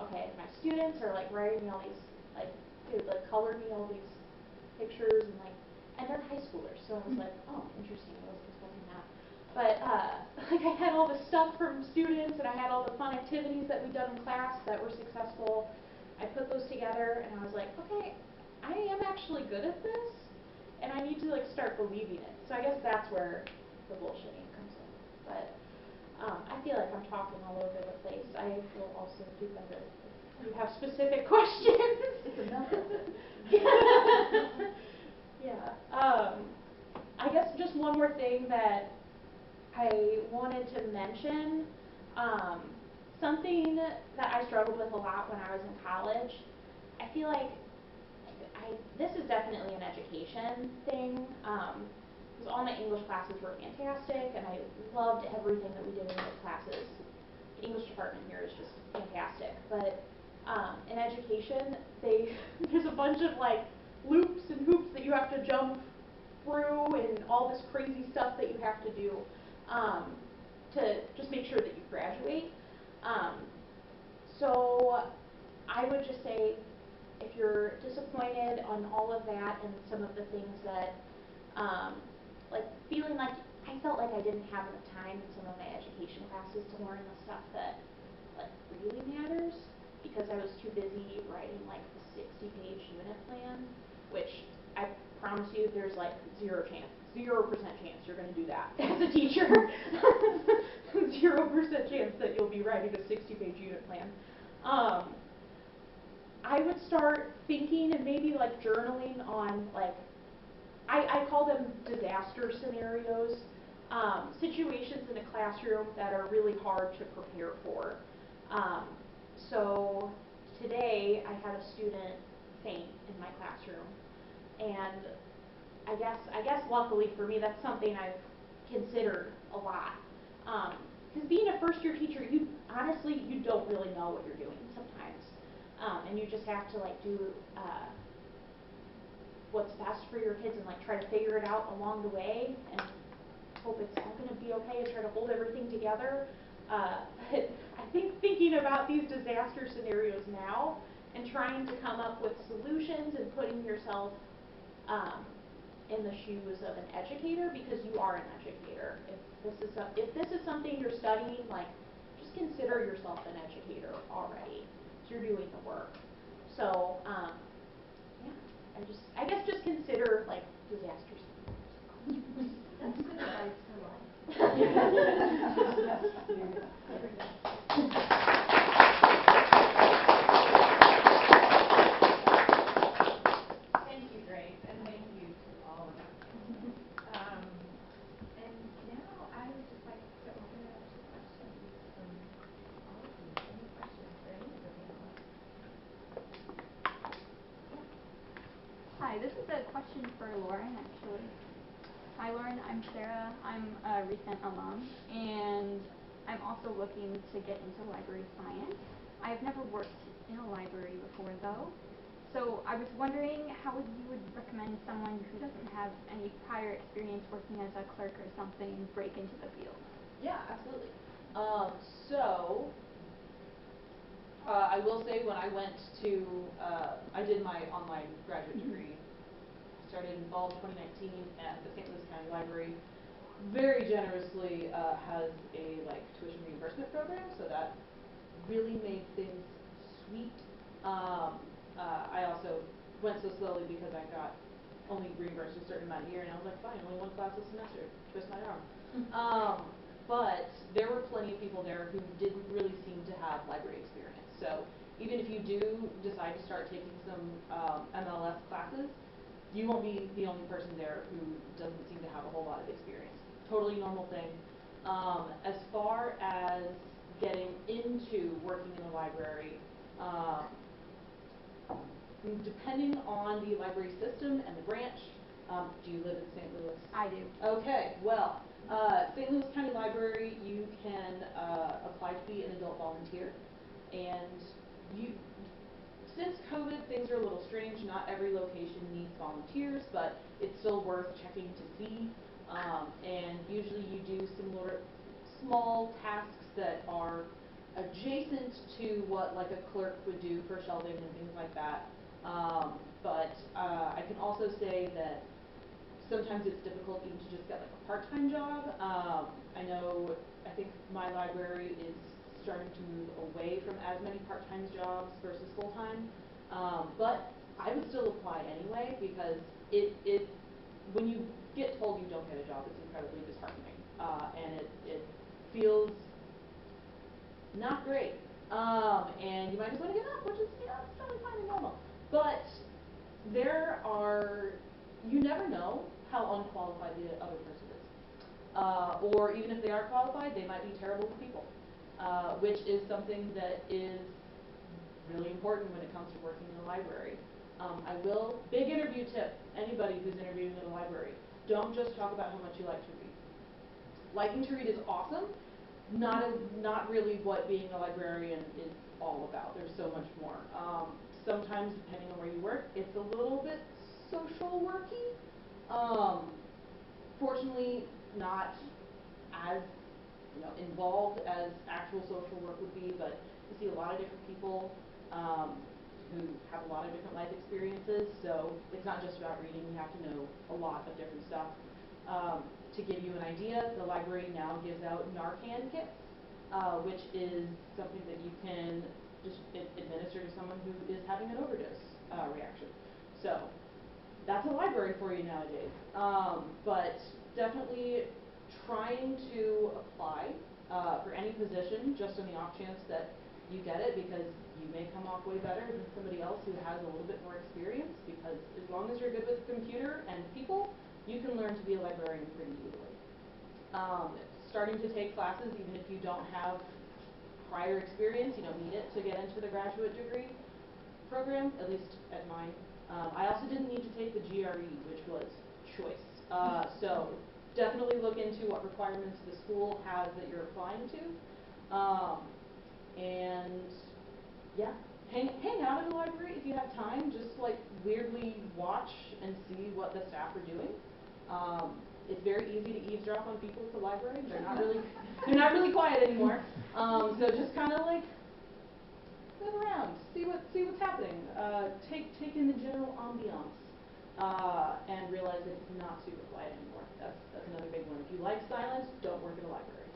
okay, my students are like writing me all these, like, dude, like colored me all these pictures and they're high schoolers. So I was like, oh, interesting. I wasn't expecting that. But like I had all this stuff from students, and I had all the fun activities that we'd done in class that were successful. I put those together, and I was like, okay, I am actually good at this. and I need to like start believing it. So I guess that's where the bullshitting comes in. But I feel like I'm talking all over the place. I will also do better if you have specific questions. It's a melt. Yeah. I guess just one more thing that I wanted to mention. Something that I struggled with a lot when I was in college. I feel like this is definitely an education thing. Because all my English classes were fantastic, and I loved everything that we did in those classes. The English department here is just fantastic. But in education, there's a bunch of like loops and hoops that you have to jump through, and all this crazy stuff that you have to do to just make sure that you graduate. So I would just say, if you're disappointed on all of that and some of the things that, like feeling like I felt like I didn't have enough time in some of my education classes to learn the stuff that like really matters, because I was too busy writing like the 60-page unit plan, which I promise you there's like 0% chance you're going to do that as a teacher. 0% chance that you'll be writing a 60-page unit plan. I would start thinking and maybe like journaling on like, I call them disaster scenarios, situations in a classroom that are really hard to prepare for. So today I had a student faint in my classroom, and I guess luckily for me that's something I've considered a lot. Because being a first-year teacher, you don't really know what you're doing sometimes. And you just have to like do what's best for your kids and like try to figure it out along the way and hope it's all going to be okay and try to hold everything together. But I think thinking about these disaster scenarios now and trying to come up with solutions and putting yourself in the shoes of an educator, because you are an educator. If this is something you're studying, like just consider yourself an educator already. You're doing the work. So yeah, I guess just consider like disasters. That's good advice for life. Thank you, Grace, and thank you to all of us. And now I would just like to open it up to questions from all of you. Any questions for any of the panelists? Hi, this is a question for Lauren, actually. Hi, Lauren. I'm Sarah. I'm a recent alum, and I'm also looking to get into library science. I've never worked in a library before, though. So I was wondering how you would recommend someone who doesn't have any prior experience working as a clerk or something break into the field. Yeah, absolutely. I will say when I went to, I did my online graduate degree, started in fall of 2019 at the St. Louis County Library. Very generously has a like tuition reimbursement program, so that really made things sweet. I also went so slowly because I got only reimbursed a certain amount a year, and I was like, fine, only one class a semester, twist my arm. But there were plenty of people there who didn't really seem to have library experience. So even if you do decide to start taking some MLS classes, you won't be the only person there who doesn't seem to have a whole lot of experience. Totally normal thing. As far as getting into working in a library, depending on the library system and the branch, do you live in St. Louis? I do. Okay, well, St. Louis County Library, you can apply to be an adult volunteer, and since COVID, things are a little strange. Not every location needs volunteers, but it's still worth checking to see. And usually you do similar small tasks that are adjacent to what like a clerk would do for shelving and things like that. But I can also say that sometimes it's difficult even to just get like a part-time job. I think my library is starting to move away from as many part-time jobs versus full-time. But I would still apply anyway, because when you get told you don't get a job, it's incredibly disheartening, and it feels not great. And you might just want to give up, which is, it's totally fine and normal. But you never know how unqualified the other person is. Or even if they are qualified, they might be terrible people, which is something that is really important when it comes to working in a library. Big interview tip, anybody who's interviewing in a library, don't just talk about how much you like to read. Liking to read is awesome, not really what being a librarian is all about. There's so much more. Sometimes, depending on where you work, it's a little bit social worky. Fortunately, not as involved as actual social work would be, but you see a lot of different people who have a lot of different life experiences, so it's not just about reading. You have to know a lot of different stuff. To give you an idea, the library now gives out Narcan kits, which is something that you can just administer to someone who is having an overdose reaction. So that's a library for you nowadays. But definitely trying to apply for any position just on the off chance that you get it, because you may come off way better than somebody else who has a little bit more experience, because as long as you're good with the computer and people, you can learn to be a librarian pretty easily. Starting to take classes, even if you don't have prior experience, you don't need it to get into the graduate degree program, at least at mine. I also didn't need to take the GRE, which was choice. So definitely look into what requirements the school has that you're applying to. And yeah, hang out in the library if you have time. Just like weirdly watch and see what the staff are doing. It's very easy to eavesdrop on people at the library. They're not really quiet anymore. So just kind of like move around, see what's happening. Take in the general ambiance, and realize that it's not super quiet anymore. That's another big one. If you like silence, don't work in a library.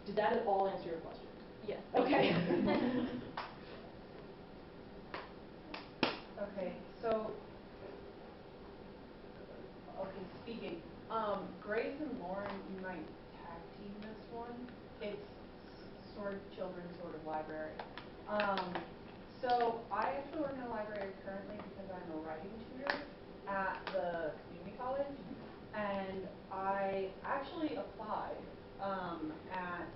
Did that at all answer your question? Yes. Okay. Okay, so, speaking, Grace and Lauren, you might tag team this one. It's sort of children's sort of library. So I actually work in a library currently because I'm a writing tutor at the community college, and I actually applied at,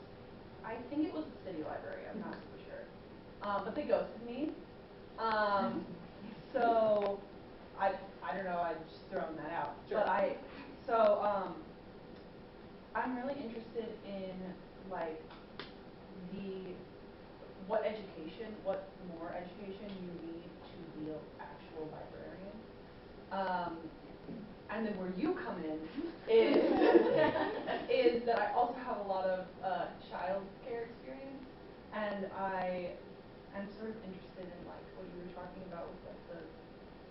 I think it was the city library, I'm not super sure, but they ghosted me. So I don't know, I'm just throwing that out. Sure. But I'm really interested in like what more education you need to be an actual librarian. And then where you come in is that I also have a lot of child care experience, and I am sort of interested in like what you were talking about with like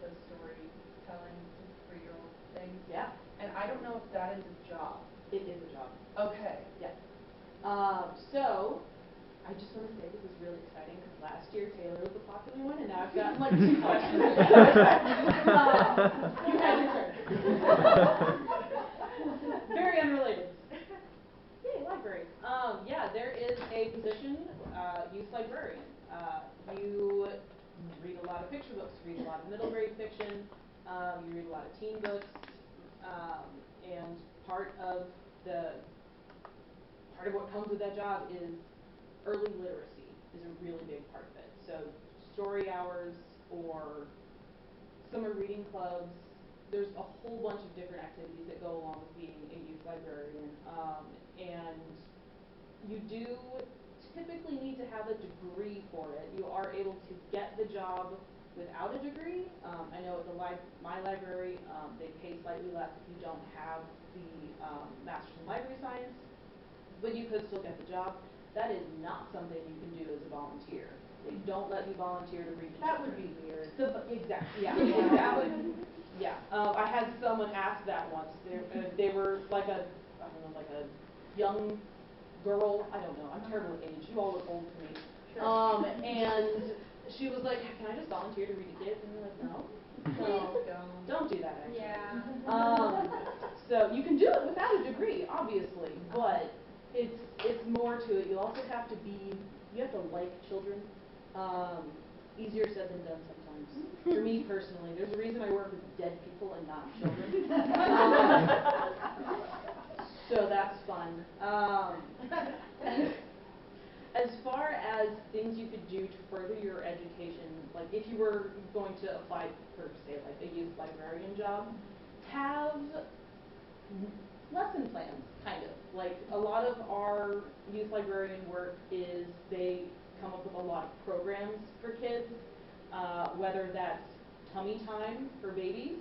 the storytelling to 3-year-old things. Yeah. And I don't know if that is a job. It is a job. Okay. Yeah. So I just want to say this is really exciting because last year Taylor was the popular one, and now I've gotten like 2 questions. You had your turn. Very unrelated. Yay, library. Yeah, there is a position, youth librarian. You read a lot of picture books, read a lot of middle grade fiction, you read a lot of teen books, and part of what comes with that job is early literacy is a really big part of it. So story hours or summer reading clubs, there's a whole bunch of different activities that go along with being a youth librarian. And you do typically need to have a degree for it. You are able to get the job without a degree. I know at my library, they pay slightly less if you don't have the Master's in Library Science, but you could still get the job. That is not something you can do as a volunteer. They don't let you volunteer to read. That would be weird. Exactly. Yeah. That would. Yeah. I had someone ask that once. They were like a young girl. I don't know. I'm terrible at age. You all look old to me. Sure. And she was like, "Can I just volunteer to read to kids?" And they're like, "No." No, don't do that, actually. Yeah. So you can do it without a degree, obviously, but it's more to it. You also have to you have to like children. Easier said than done sometimes. For me personally, there's a reason I work with dead people and not children. So that's fun. As far as things you could do to further your education, like if you were going to apply for, say, like a youth librarian job, have lesson plans, kind of. Like a lot of our youth librarian work is they come up with a lot of programs for kids, whether that's tummy time for babies,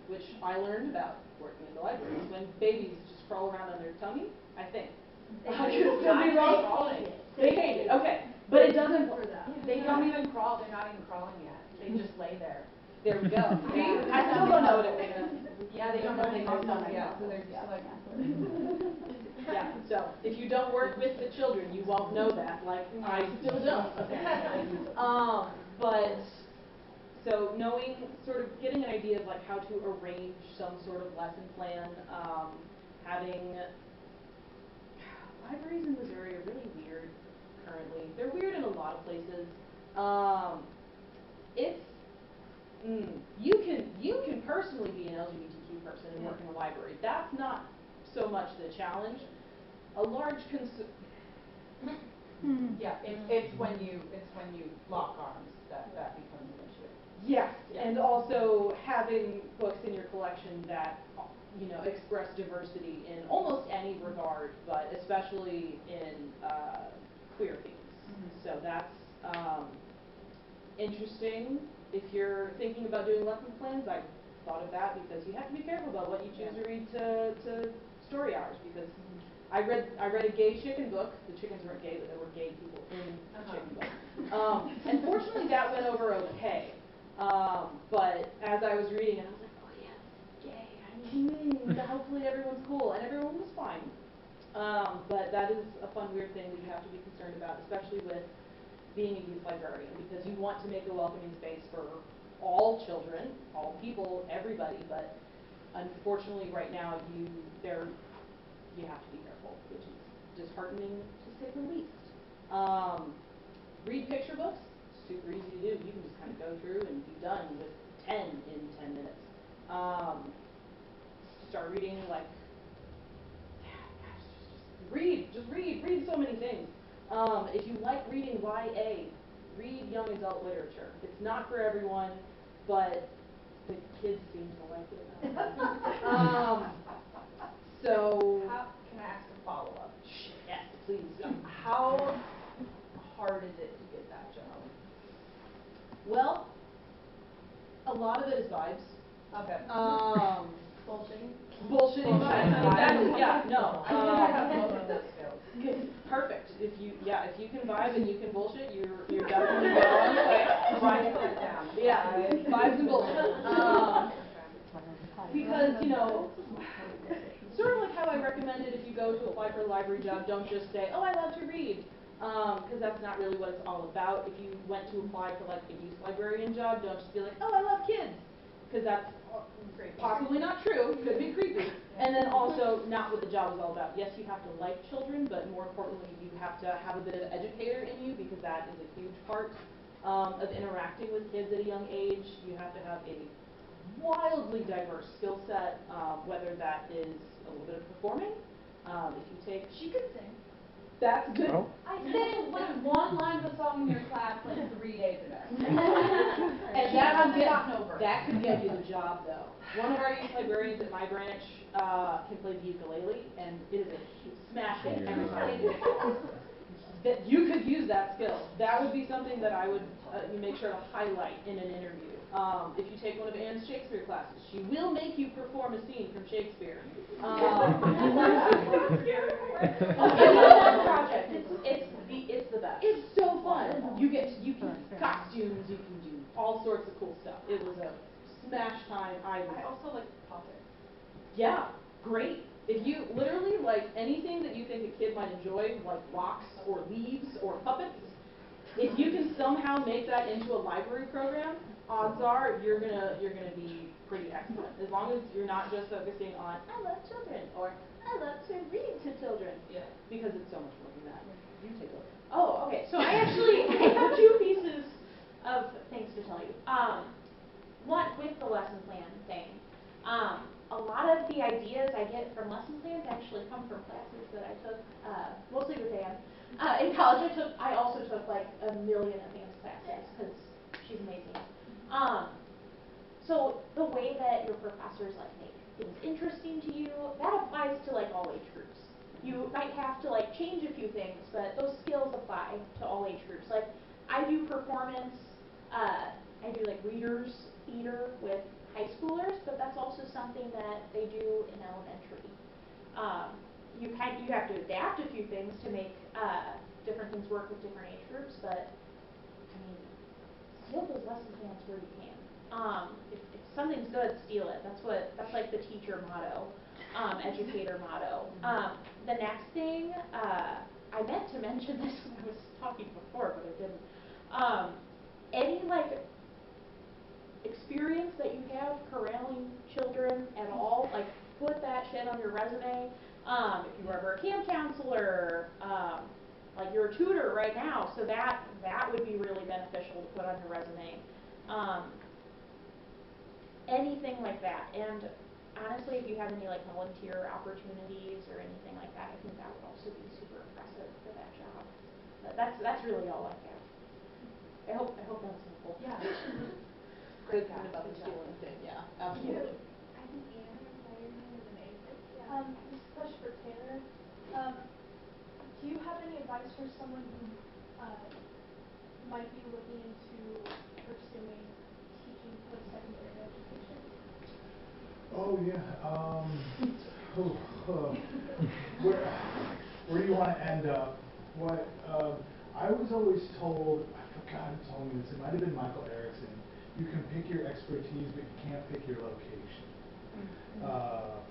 which I learned about working in the library, when babies just crawl around on their tummy, I think. I could still be wrong. They hate it, okay. But it doesn't For that. They don't even crawl, they're not even crawling yet. They just lay there. There we go. See? Yeah. I still don't know what it was. Yeah, they don't know they know something yet, so they're just like. Yeah, so if you don't work with the children, you won't know that, like I still don't. But, so knowing, sort of getting an idea of like how to arrange some sort of lesson plan, having, libraries in Missouri are really weird currently. They're weird in a lot of places. You can personally be an LGBTQ person and work in a library. That's not so much the challenge. A large Yeah, it's when you lock arms that becomes an issue. yes, and also having books in your collection that express diversity in almost any regard, but especially in queer themes. So that's interesting. If you're thinking about doing lesson plans, I thought of that because you have to be careful about what you choose to read to story hours, because I read a gay chicken book. The chickens weren't gay, but there were gay people in the chicken book. And fortunately, that went over okay. But as I was reading it, I was like, oh yeah, it's gay. Hopefully everyone's cool, and everyone was fine. But that is a fun, weird thing that you have to be concerned about, especially with being a youth librarian, because you want to make a welcoming space for all children, all people, everybody. But unfortunately, right now, you have to be careful, which is disheartening to say the least. Read picture books, super easy to do. You can just kind of go through and be done with 10 in 10 minutes. Start reading just read so many things. If you like reading YA, read young adult literature. It's not for everyone, but the kids seem to like it. So, Can I ask a follow-up? yes, please. How hard is it to get that job? Well, a lot of it is vibes. Okay. Bullshitting. Bullshitting vibes. Exactly. Yeah. No. I have both of those skills. Perfect. If you can vibe and you can bullshit, you're definitely well on the way. Writing that down. Yeah. Vibes and bullshit. Because sort of like how I recommended if you go to apply for a library job, don't just say, oh, I love to read, because that's not really what it's all about. If you went to apply for like a youth librarian job, don't just be like, oh, I love kids, because that's possibly not true, could be creepy. And then also not what the job is all about. Yes, you have to like children, but more importantly, you have to have a bit of educator in you, because that is a huge part of interacting with kids at a young age. You have to have a wildly diverse skill set, whether that is a little bit of performing. If you take, She could sing. that's good. Oh. I sang like one line of a song in your class like 3 days ago. And that could get you the job, though. One of our youth librarians at my branch can play the ukulele, and it is a huge smash hit every time. That you could use that skill. That would be something that I would make sure to highlight in an interview. If you take one of Anne's Shakespeare classes, she will make you perform a scene from Shakespeare. It's the best. It's so fun. You can costumes, you can do all sorts of cool stuff. It was a smash time. I also like puppets. Yeah, great. If you literally like anything that you think a kid might enjoy, like rocks or leaves or puppets, if you can sell somehow make that into a library program, odds are you're gonna be pretty excellent. As long as you're not just focusing on I love children or I love to read to children. Yeah. Because it's so much more than that. You take over. Oh, okay. So I have two pieces of things to tell you. One, with the lesson plan thing. A lot of the ideas I get from lesson plans actually come from classes that I took, mostly with Anne. In college I also took like a million advanced classes because she's amazing. So the way that your professors like make things interesting to you, that applies to like all age groups. You might have to like change a few things, but those skills apply to all age groups. Like I do performance, I do like readers theater with high schoolers, but that's also something that they do in elementary. You have to adapt a few things to make different things work with different age groups, but I mean, steal those lesson plans where you can. If something's good, steal it. That's like the teacher motto, educator motto. The next thing, I meant to mention this when I was talking before, but I didn't. Any like experience that you have corralling children at all, like put that shit on your resume. If you were ever a camp counselor, like you're a tutor right now, so that would be really beneficial to put on your resume. Anything like that. And honestly, if you have any like volunteer opportunities or anything like that, I think that would also be super impressive for that job. But that's really all I have. I hope that was helpful. Yeah. Great point about the stealing thing. Yeah, absolutely. I think Anna inquired me as an aide. This is a question for Taylor. Do you have any advice for someone who might be looking into pursuing teaching post-secondary education? Oh yeah. Where do you want to end up? What I was always told, I forgot who told me this. It might have been Michael Erickson. You can pick your expertise, but you can't pick your location.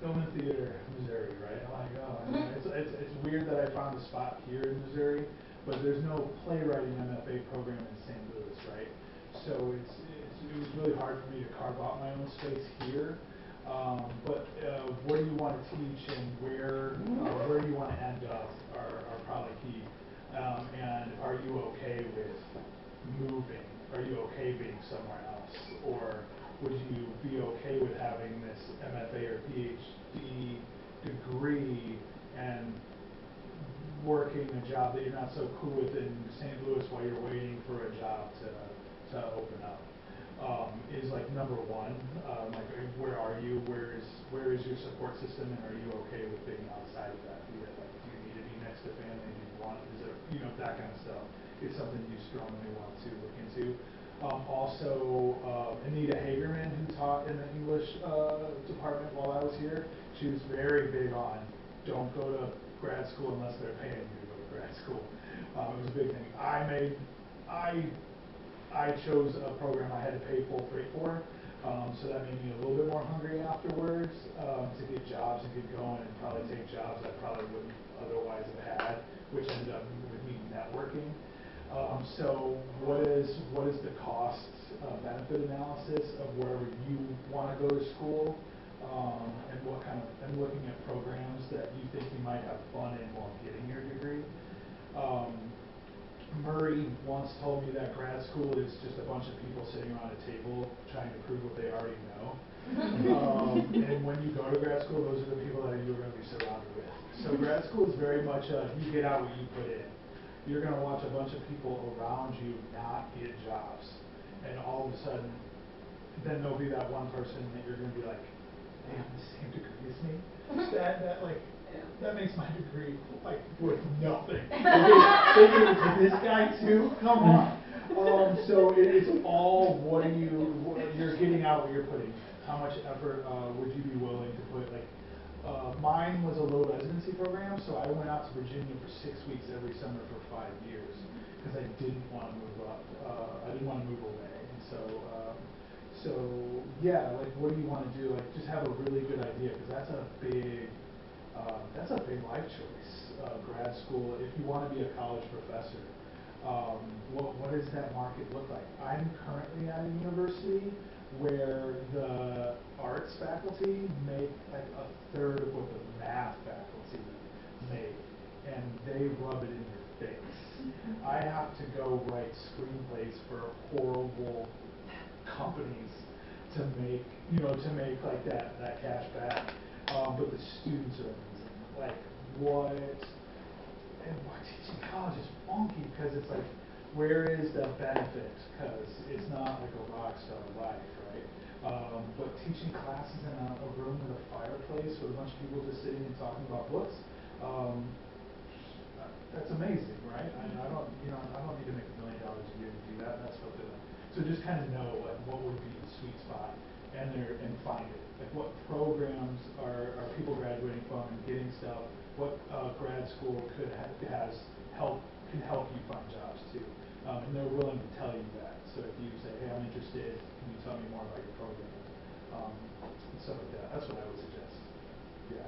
Film and theater, Missouri, right? I'm like, oh, I mean, it's weird that I found a spot here in Missouri, but there's no playwriting MFA program in St. Louis, right? So it was really hard for me to carve out my own space here. But what do you want to teach and where you want to end up are probably key. And are you okay with moving? Are you okay being somewhere else? Or would you be okay with having this MFA or PhD degree and working a job that you're not so cool with in St. Louis while you're waiting for a job to open up? Is like number one. Like where are you? Where is your support system? And are you okay with being outside of that? Like, do you need to be next to family? Do you want? Is there that kind of stuff? Is something you strongly want to look into. Also, Anita Hagerman, who taught in the English department while I was here, she was very big on don't go to grad school unless they're paying you to go to grad school. It was a big thing. I chose a program I had to pay full freight for, so that made me a little bit more hungry afterwards to get jobs and get going and probably take jobs I probably wouldn't otherwise have had, which ended up with me networking. So what is the cost benefit analysis of wherever you want to go to school, and looking at programs that you think you might have fun in while getting your degree. Murray once told me that grad school is just a bunch of people sitting around a table trying to prove what they already know. And when you go to grad school, those are the people that you're going to be surrounded with. So grad school is very much you get out what you put in. You're going to watch a bunch of people around you not get jobs. And all of a sudden, then there'll be that one person that you're going to be like, they have the same degree as me? That makes my degree like worth nothing. They give it to this guy too? Come on. So it's all you're getting out what you're putting in. How much effort would you be willing to put? Mine was a low residency program, so I went out to Virginia for 6 weeks every summer for 5 years because I didn't want to move up. I didn't want to move away. And so yeah, like what do you want to do? Like just have a really good idea because that's a big life choice. Grad school, if you want to be a college professor, What does that market look like? I'm currently at a university where the arts faculty make like a third of what the math faculty make, and they rub it in your face. I have to go write screenplays for horrible companies to make, like that cash back. But the students are amazing. Like why teaching college is funky because it's like, where is the benefit? Because it's not like a rock star life, right? But teaching classes in a room with a fireplace with a bunch of people just sitting and talking about books, that's amazing, right? I don't need to make $1 million a year to do that. That's fulfilling. So just kind of know like what would be the sweet spot and find it. Like what programs are people graduating from and getting stuff? What grad school can help you find jobs too? And they're willing to tell you that. So if you say, hey, I'm interested, can you tell me more about your program? And stuff like that. That's what I would suggest. Yeah.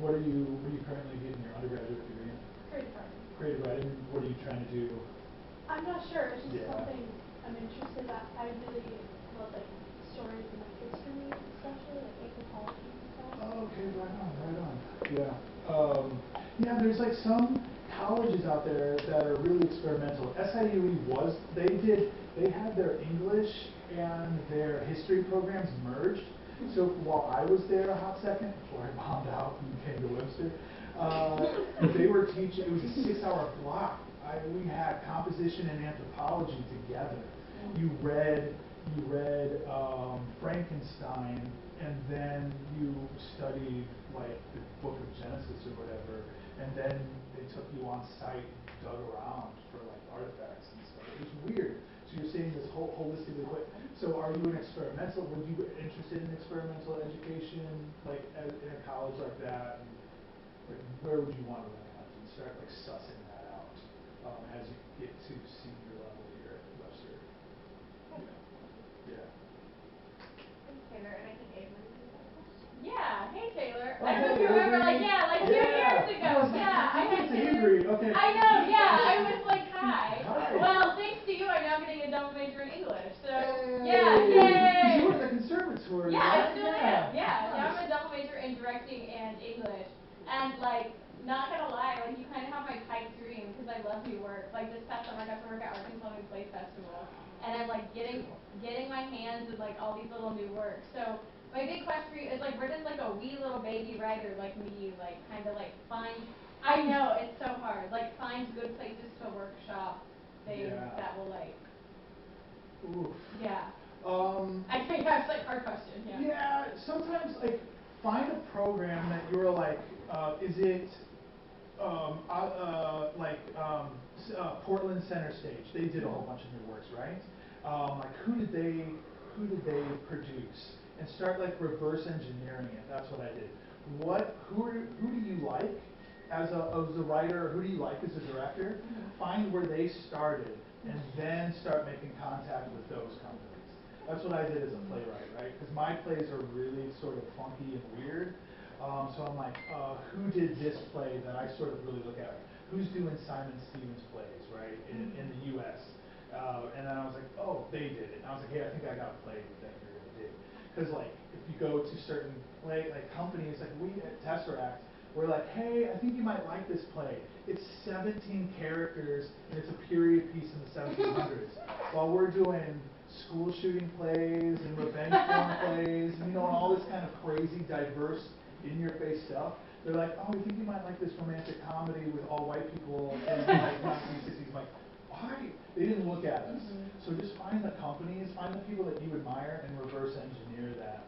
What are you currently getting your undergraduate degree in? Creative writing. Creative writing. What are you trying to do? I'm not sure. It's just Yeah. something I'm interested in. I really love like stories and like history, especially like anthropology and stuff. Oh, okay, right on. Yeah. Yeah, there's like some colleges out there that are really experimental. SIUE they had their English and their history programs merged. So while I was there a hot second, before I bombed out and came to Webster, they were teaching, it was a 6-hour block. We had composition and anthropology together. You read Frankenstein, and then you studied like the book of Genesis or whatever, and then they took you on site, dug around for like artifacts and stuff. It was weird. So you're seeing this whole holistically. So are you an experimental? Would you be interested in experimental education, like in a college like that? And, like, where would you want to land and start like sussing that out as you get to senior level here at Webster? Yeah. Thanks, Taylor, and I think Avery has a question. Yeah, hey Taylor. Oh, I don't know if you remember, like 2 years ago. Yeah, I had Avery. Okay. I know, yeah. I was like, hi. Hi. Well, thanks to you, I'm now getting a double major in English. So, Yay. yeah, Because yay. you were in the conservatory. Yeah, right? I still am. Yeah, Nice. now I'm a double major in directing and English. And like, not gonna lie, like you kind of have my pipe dream because I love new work. Like this past summer, I got to work at Arkansas New Place Festival, and I'm like getting my hands with like all these little new works. So my big question for you is like, where does like a wee little baby writer like me like kind of like find? I know it's so hard. Like find good places to workshop things that will like. Oof. Yeah. I think that's like hard question. Yeah. Yeah. Sometimes like find a program that you're like, is it Portland Center Stage? They did a whole bunch of new works, right? Like who did they produce? And start like reverse engineering it. That's what I did. Who do you like as a writer? Who do you like as a director? Find where they started and then start making contact with those companies. That's what I did as a playwright, right? Because my plays are really sort of funky and weird. So I'm like, who did this play that I sort of really look at? Who's doing Simon Stevens plays, right, in the U.S.? And then I was like, oh, they did it. And I was like, hey, I think I got a play that you're going to do. Because like, if you go to certain companies, like we at Tesseract, we're like, hey, I think you might like this play. It's 17 characters, and it's a period piece in the 1700s. While we're doing school shooting plays and revenge porn plays, and all this kind of crazy, diverse, in-your-face stuff. They're like, oh, I think you might like this romantic comedy with all white people in like 1960s. I'm like, why? They didn't look at us. So just find the companies, find the people that you admire, and reverse engineer that.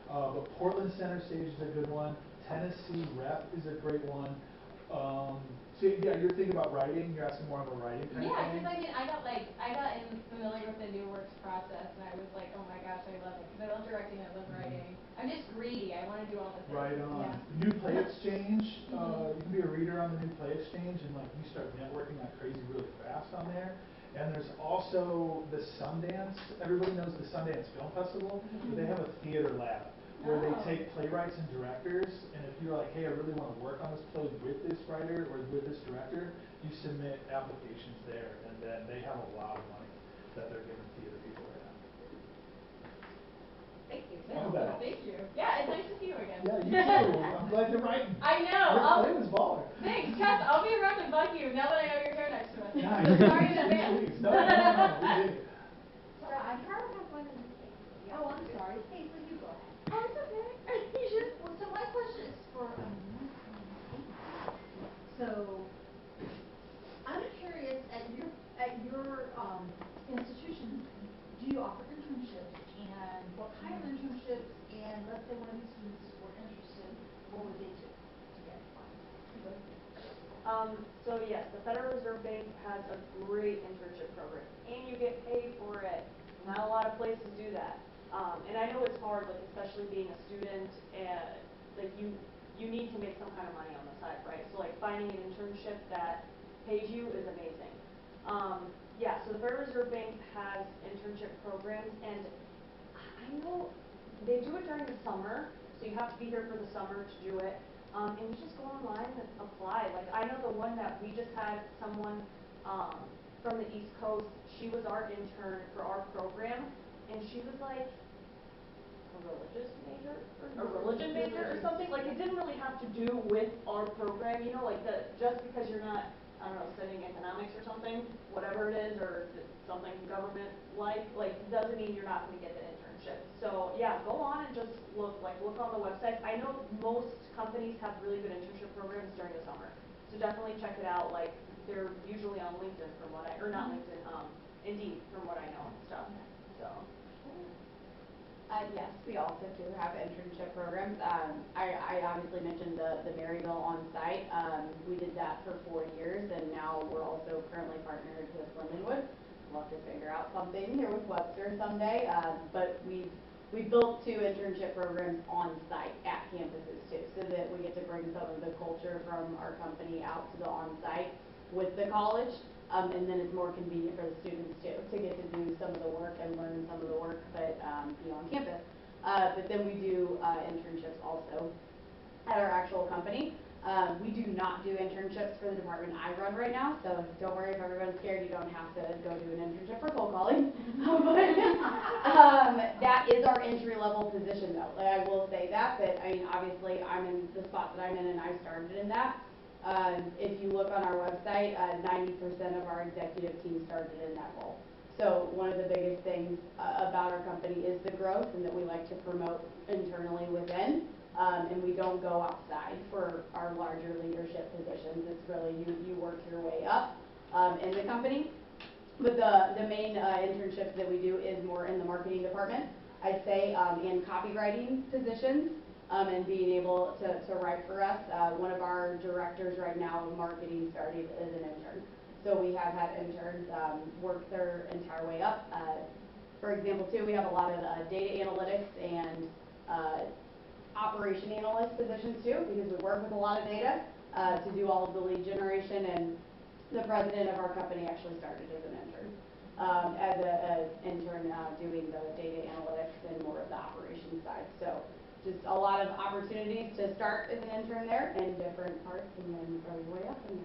But Portland Center Stage is a good one. Tennessee Rep is a great one. So yeah, you're thinking about writing. You're asking more of a writing kind of thing. Yeah, because I mean, I got familiar with the new works process, and I was like, oh my gosh, I love it. Because I love directing, I love writing. I'm just greedy. I want to do all the things. Right on. Yeah. The New Play Exchange. You can be a reader on the New Play Exchange, and like you start networking like crazy really fast on there. And there's also the Sundance. Everybody knows the Sundance Film Festival. But they have a theater lab where they Oh. take playwrights and directors, and if you're like, hey, I really want to work on this play with this writer or with this director, you submit applications there, and then they have a lot of money that they're giving theater people right now. Thank you. I hope that helps. Thank you. Yeah, it's nice to see you again. Yeah, you too. I'm glad you're writing. I know. Your play was baller. Thanks, Tess. I'll be around to bug you now that I know you're here next month. Nice. Sorry in advance. Please. No, we did it. Sorry, I kind of have one in the same. Oh, I'm sorry. Caitlin, you go ahead. Oh, it's okay. You should. Well, so my question is for so I'm curious at your institution, do you offer internships, and what kind of internships? And let's say one of these students were interested, what would they do to get one? So yes, the Federal Reserve Bank has a great internship program, and you get paid for it. Not a lot of places do that. And I know it's hard, like especially being a student, and like you need to make some kind of money on the side, right? So like finding an internship that pays you is amazing. Yeah, so the Federal Reserve Bank has internship programs, and I know they do it during the summer, so you have to be here for the summer to do it. And you just go online and apply. Like I know the one that we just had someone from the East Coast, she was our intern for our program, and she was like a religion major or something. Like it didn't really have to do with our program, you know, like just because you're not, I don't know, studying economics or something, whatever it is, or something government like doesn't mean you're not going to get the internship. So yeah, go on and just look on the website. I know most companies have really good internship programs during the summer, so definitely check it out. Like they're usually on LinkedIn from what not LinkedIn, Indeed from what I know and stuff. So. Yes, we also do have internship programs. I obviously mentioned the Maryville on-site. We did that for 4 years, and now we're also currently partnered with Lindenwood. We'll have to figure out something here with Webster someday. But we built 2 internship programs on-site at campuses too, so that we get to bring some of the culture from our company out to the on-site with the college. And then it's more convenient for the students too, to get to do some of the work and learn some of the work, but on campus. But then we do internships also at our actual company. We do not do internships for the department I run right now, so don't worry if everyone's scared, you don't have to go do an internship for cold calling. But that is our entry level position though. Like, I will say that, but I mean obviously I'm in the spot that I'm in and I started in that. If you look on our website, 90% of our executive team started in that role. So one of the biggest things about our company is the growth, and that we like to promote internally within, and we don't go outside for our larger leadership positions. It's really you work your way up in the company. But the main internships that we do is more in the marketing department. I'd say in copywriting positions. And being able to write for us. One of our directors right now of marketing started as an intern. So we have had interns work their entire way up. For example, too, we have a lot of data analytics and operation analyst positions too, because we work with a lot of data to do all of the lead generation. And the president of our company actually started as an intern. As an intern doing the data analytics and more of the operations side. So just a lot of opportunities to start as an intern there in different parts and then go your way up in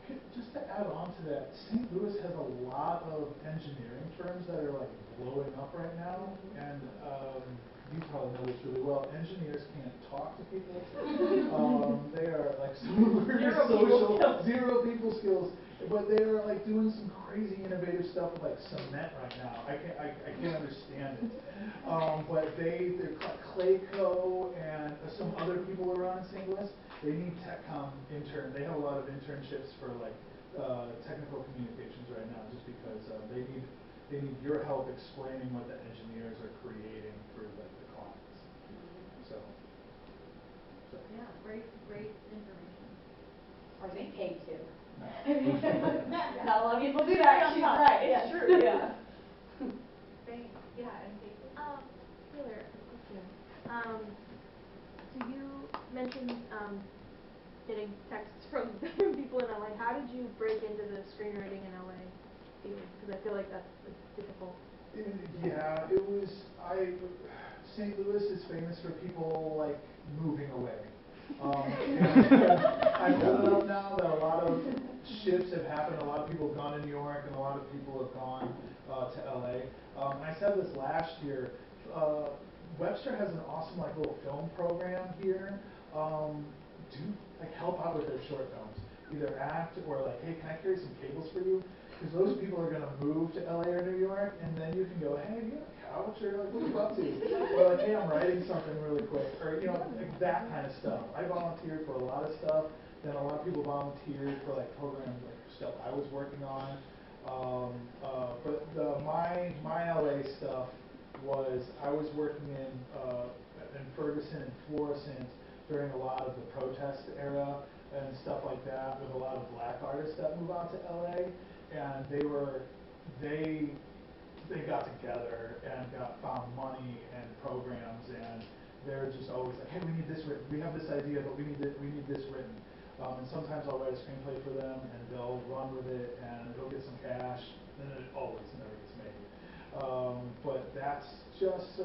there. Just to add on to that, St. Louis has a lot of engineering firms that are like blowing up right now, and you probably know this really well. Engineers can't talk to people. They are like super social, zero people skills, but they are like doing some crazy innovative stuff with like cement right now. I can't understand it. But they're Clayco and some other people around in St. Louis. They need TechCom intern. They have a lot of internships for like technical communications right now, just because they need your help explaining what the engineers are creating for like the clients. So Yeah, great information. Are they paid too? Not a lot of people do that. She's right. It's true. Yeah. Thanks. Yeah, and Caitlin? Taylor, a question. So you mentioned getting texts from people in LA. How did you break into the screenwriting in LA field? Because I feel like that's a difficult Yeah, it was, St. Louis is famous for people like moving away. And I'm old enough now that a lot of shifts have happened, a lot of people have gone to New York, and a lot of people have gone to LA. I said this last year, Webster has an awesome like little film program here. Help out with their short films. Either act or like, hey, can I carry some cables for you? Because those people are going to move to LA or New York, and then you can go, hey, you have a couch, or like, what are you up to? Or like, hey, I'm writing something really quick, or like that kind of stuff. I volunteered for a lot of stuff. Then a lot of people volunteered for like programs, like stuff I was working on. But my LA stuff was I was working in Ferguson and Florissant during a lot of the protest era and stuff like that, with a lot of black artists that move out to LA, and they got together and found money and programs, and they're just always like, hey, we need this written. We have this idea, but we need this written. And sometimes I'll write a screenplay for them, and they'll run with it, and it'll get some cash, and it always never gets made. But that's just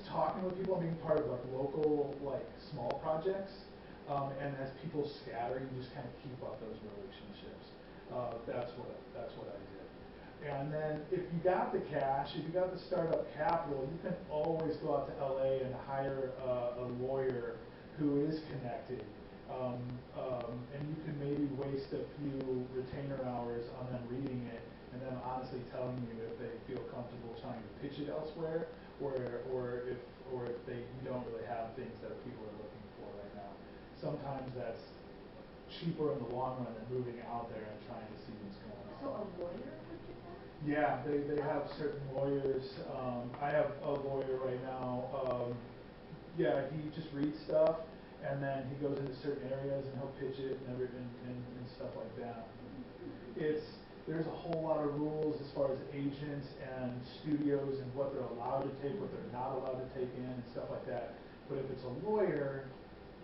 talking with people and being part of like local like small projects, and as people scatter, you just kind of keep up those relationships. That's what I did. And then if you got the cash, if you got the startup capital, you can always go out to LA and hire a lawyer who is connected. And you can maybe waste a few retainer hours on them reading it, and then honestly telling you if they feel comfortable trying to pitch it elsewhere, or if you don't really have things that people are looking for right now. Sometimes that's cheaper in the long run than moving out there and trying to see what's going on. So a lawyer would do that? Yeah, they have certain lawyers. I have a lawyer right now. Yeah, he just reads stuff, and then he goes into certain areas and he'll pitch it and stuff like that. There's a whole lot of rules as far as agents and studios and what they're allowed to take, what they're not allowed to take in, and stuff like that. But if it's a lawyer,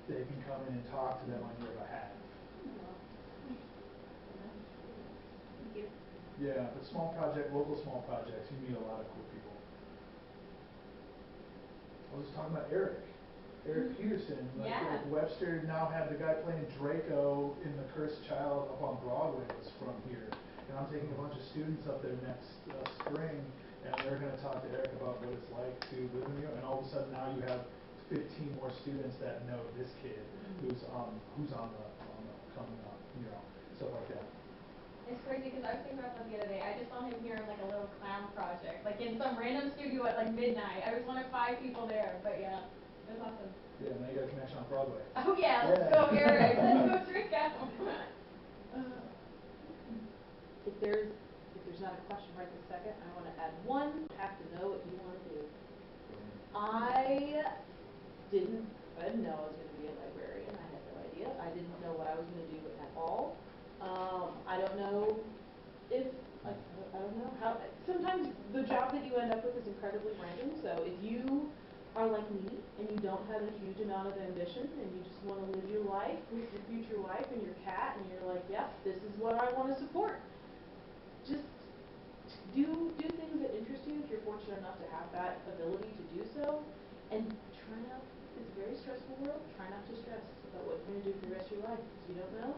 they can come in and talk to them on your behalf. Yeah, but local small projects, you meet a lot of cool people. I was talking about Eric Peterson. Like Webster now had the guy playing Draco in The Cursed Child up on Broadway was from here. And I'm taking a bunch of students up there next spring, and they're going to talk to Eric about what it's like to live in New York. And all of a sudden now you have 15 more students that know this kid who's on the coming up, stuff like that. It's crazy because I was thinking about that the other day. I just saw him here in like a little clown project, like in some random studio at like midnight. I was one of 5 people there, but yeah, it was awesome. Yeah, now you got a connection on Broadway. Oh yeah, let's go, Eric. Let's go trick out. If there's not a question right this second, I want to add one. You have to know what you want to do. I didn't know I was going to be a librarian. I had no idea. I didn't know what I was going to do at all. I don't know if I don't know how. Sometimes the job that you end up with is incredibly random. So if you are like me and you don't have a huge amount of ambition and you just want to live your life with your future wife and your cat, and you're like, yep, this is what I want to support. Just do things that interest you if you're fortunate enough to have that ability to do so, and try not. It's a very stressful world. Try not to stress about what you're going to do for the rest of your life because you don't know.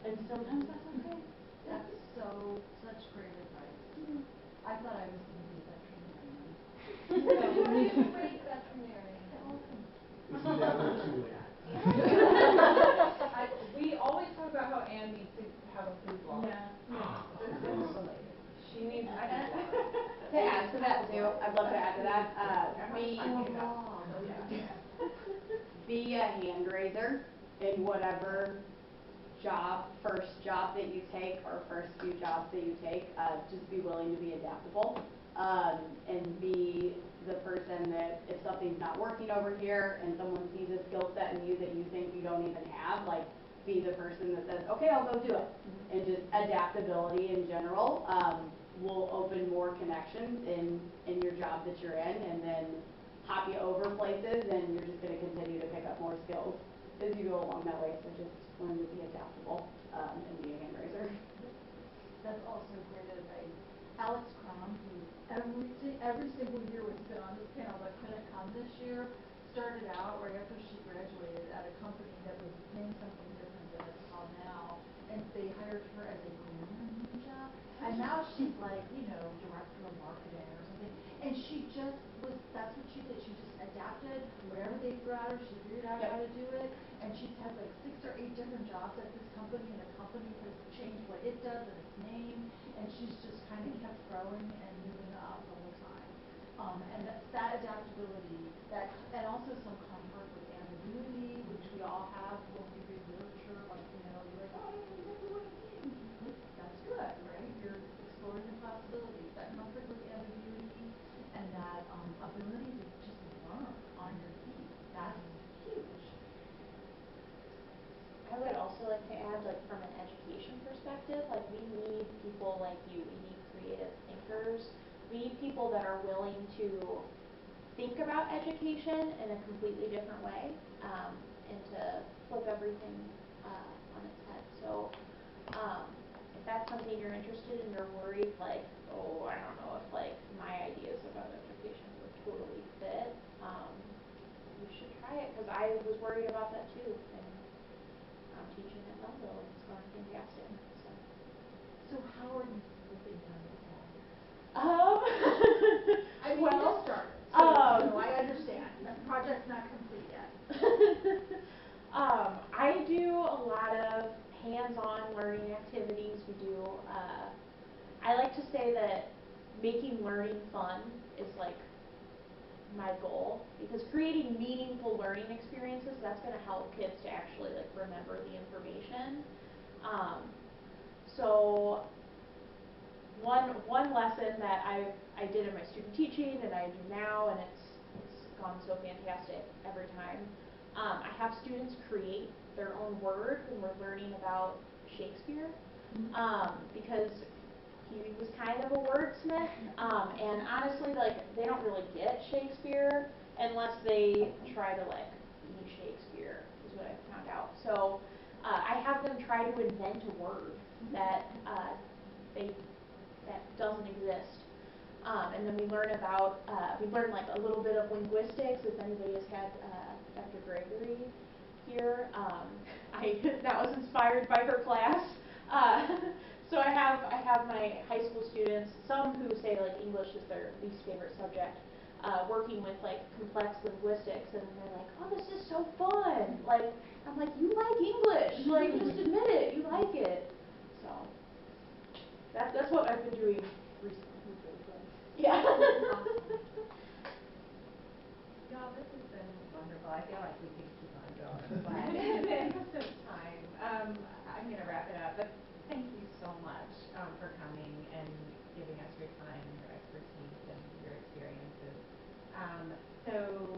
And sometimes that's okay. That's such great advice. I thought I was going to be a veterinarian. Great veterinarian. It's never too late. We always talk about how Anne needs to have a food blog. She needs a food blog. To add to that too, I'd love to add to that. Be a hand raiser in whatever first job that you take or first few jobs that you take. Just be willing to be adaptable, and be the person that if something's not working over here and someone sees a skill set in you that you think you don't even have, like be the person that says, okay, I'll go do it. And just adaptability in general will open more connections in your job that you're in, and then hop you over places, and you're just going to continue to pick up more skills as you go along that way. So just learn to be adaptable and be a hand raiser. That's also great advice. Alex Crum, who every single year when she's been on this panel, but couldn't come this year, started out right after she graduated at a company that was named something different than it's called now, and they hired her as a green ninja, and now she's like, you know, director of marketing or something, and she just was, that's what she did, she just adapted whatever they threw at her, she figured out how to do it, and she's had like 6 or 8 different jobs at this company, and the company has changed what it does and its name, and she's just kind of kept growing and moving up the whole time. And that's that adaptability, and also some comfort with ambiguity, which we all have when we read literature, like, you know, you're like, oh, I don't know exactly what it means. Like, that's good, right? You're exploring the possibilities, that comfort with ambiguity, and that ability to just learn on your feet. That's huge. I would also like to add, like, from an education perspective, like, we need people like you. We need creative thinkers. We need people that are willing to think about education in a completely different way, and to flip everything on its head. So, if that's something you're interested in, you're worried, like, oh, I don't know if, like, my ideas about education would totally fit, you should try it, because I was worried about that too. And I'm teaching at Melville, and it's going fantastic. So how are you flipping them along? I mean, Well, you just started, so I understand. The project's not complete yet. I do a lot of hands-on learning activities. We do, I like to say that making learning fun is like my goal, because creating meaningful learning experiences, that's going to help kids to actually like remember the information. So one lesson that I did in my student teaching and I do now, and it's gone so fantastic every time. I have students create their own word when we're learning about Shakespeare, because he was kind of a wordsmith, and honestly, like, they don't really get Shakespeare unless they try to like be Shakespeare, is what I've found out. So I have them try to invent a word that that doesn't exist. And then we learn about, like a little bit of linguistics, if anybody has had Dr. Gregory here. That was inspired by her class. So I have my high school students, some who say like English is their least favorite subject, working with like complex linguistics, and they're like, oh, this is so fun. Like, I'm like, you like English, like, just admit it, you like it. So that's what I've been doing recently. Yeah. Y'all, this has been wonderful. I feel like we could keep on going, but in the interest of time, I'm going to wrap it up. But thank you so much for coming and giving us your time, your expertise, and your experiences. So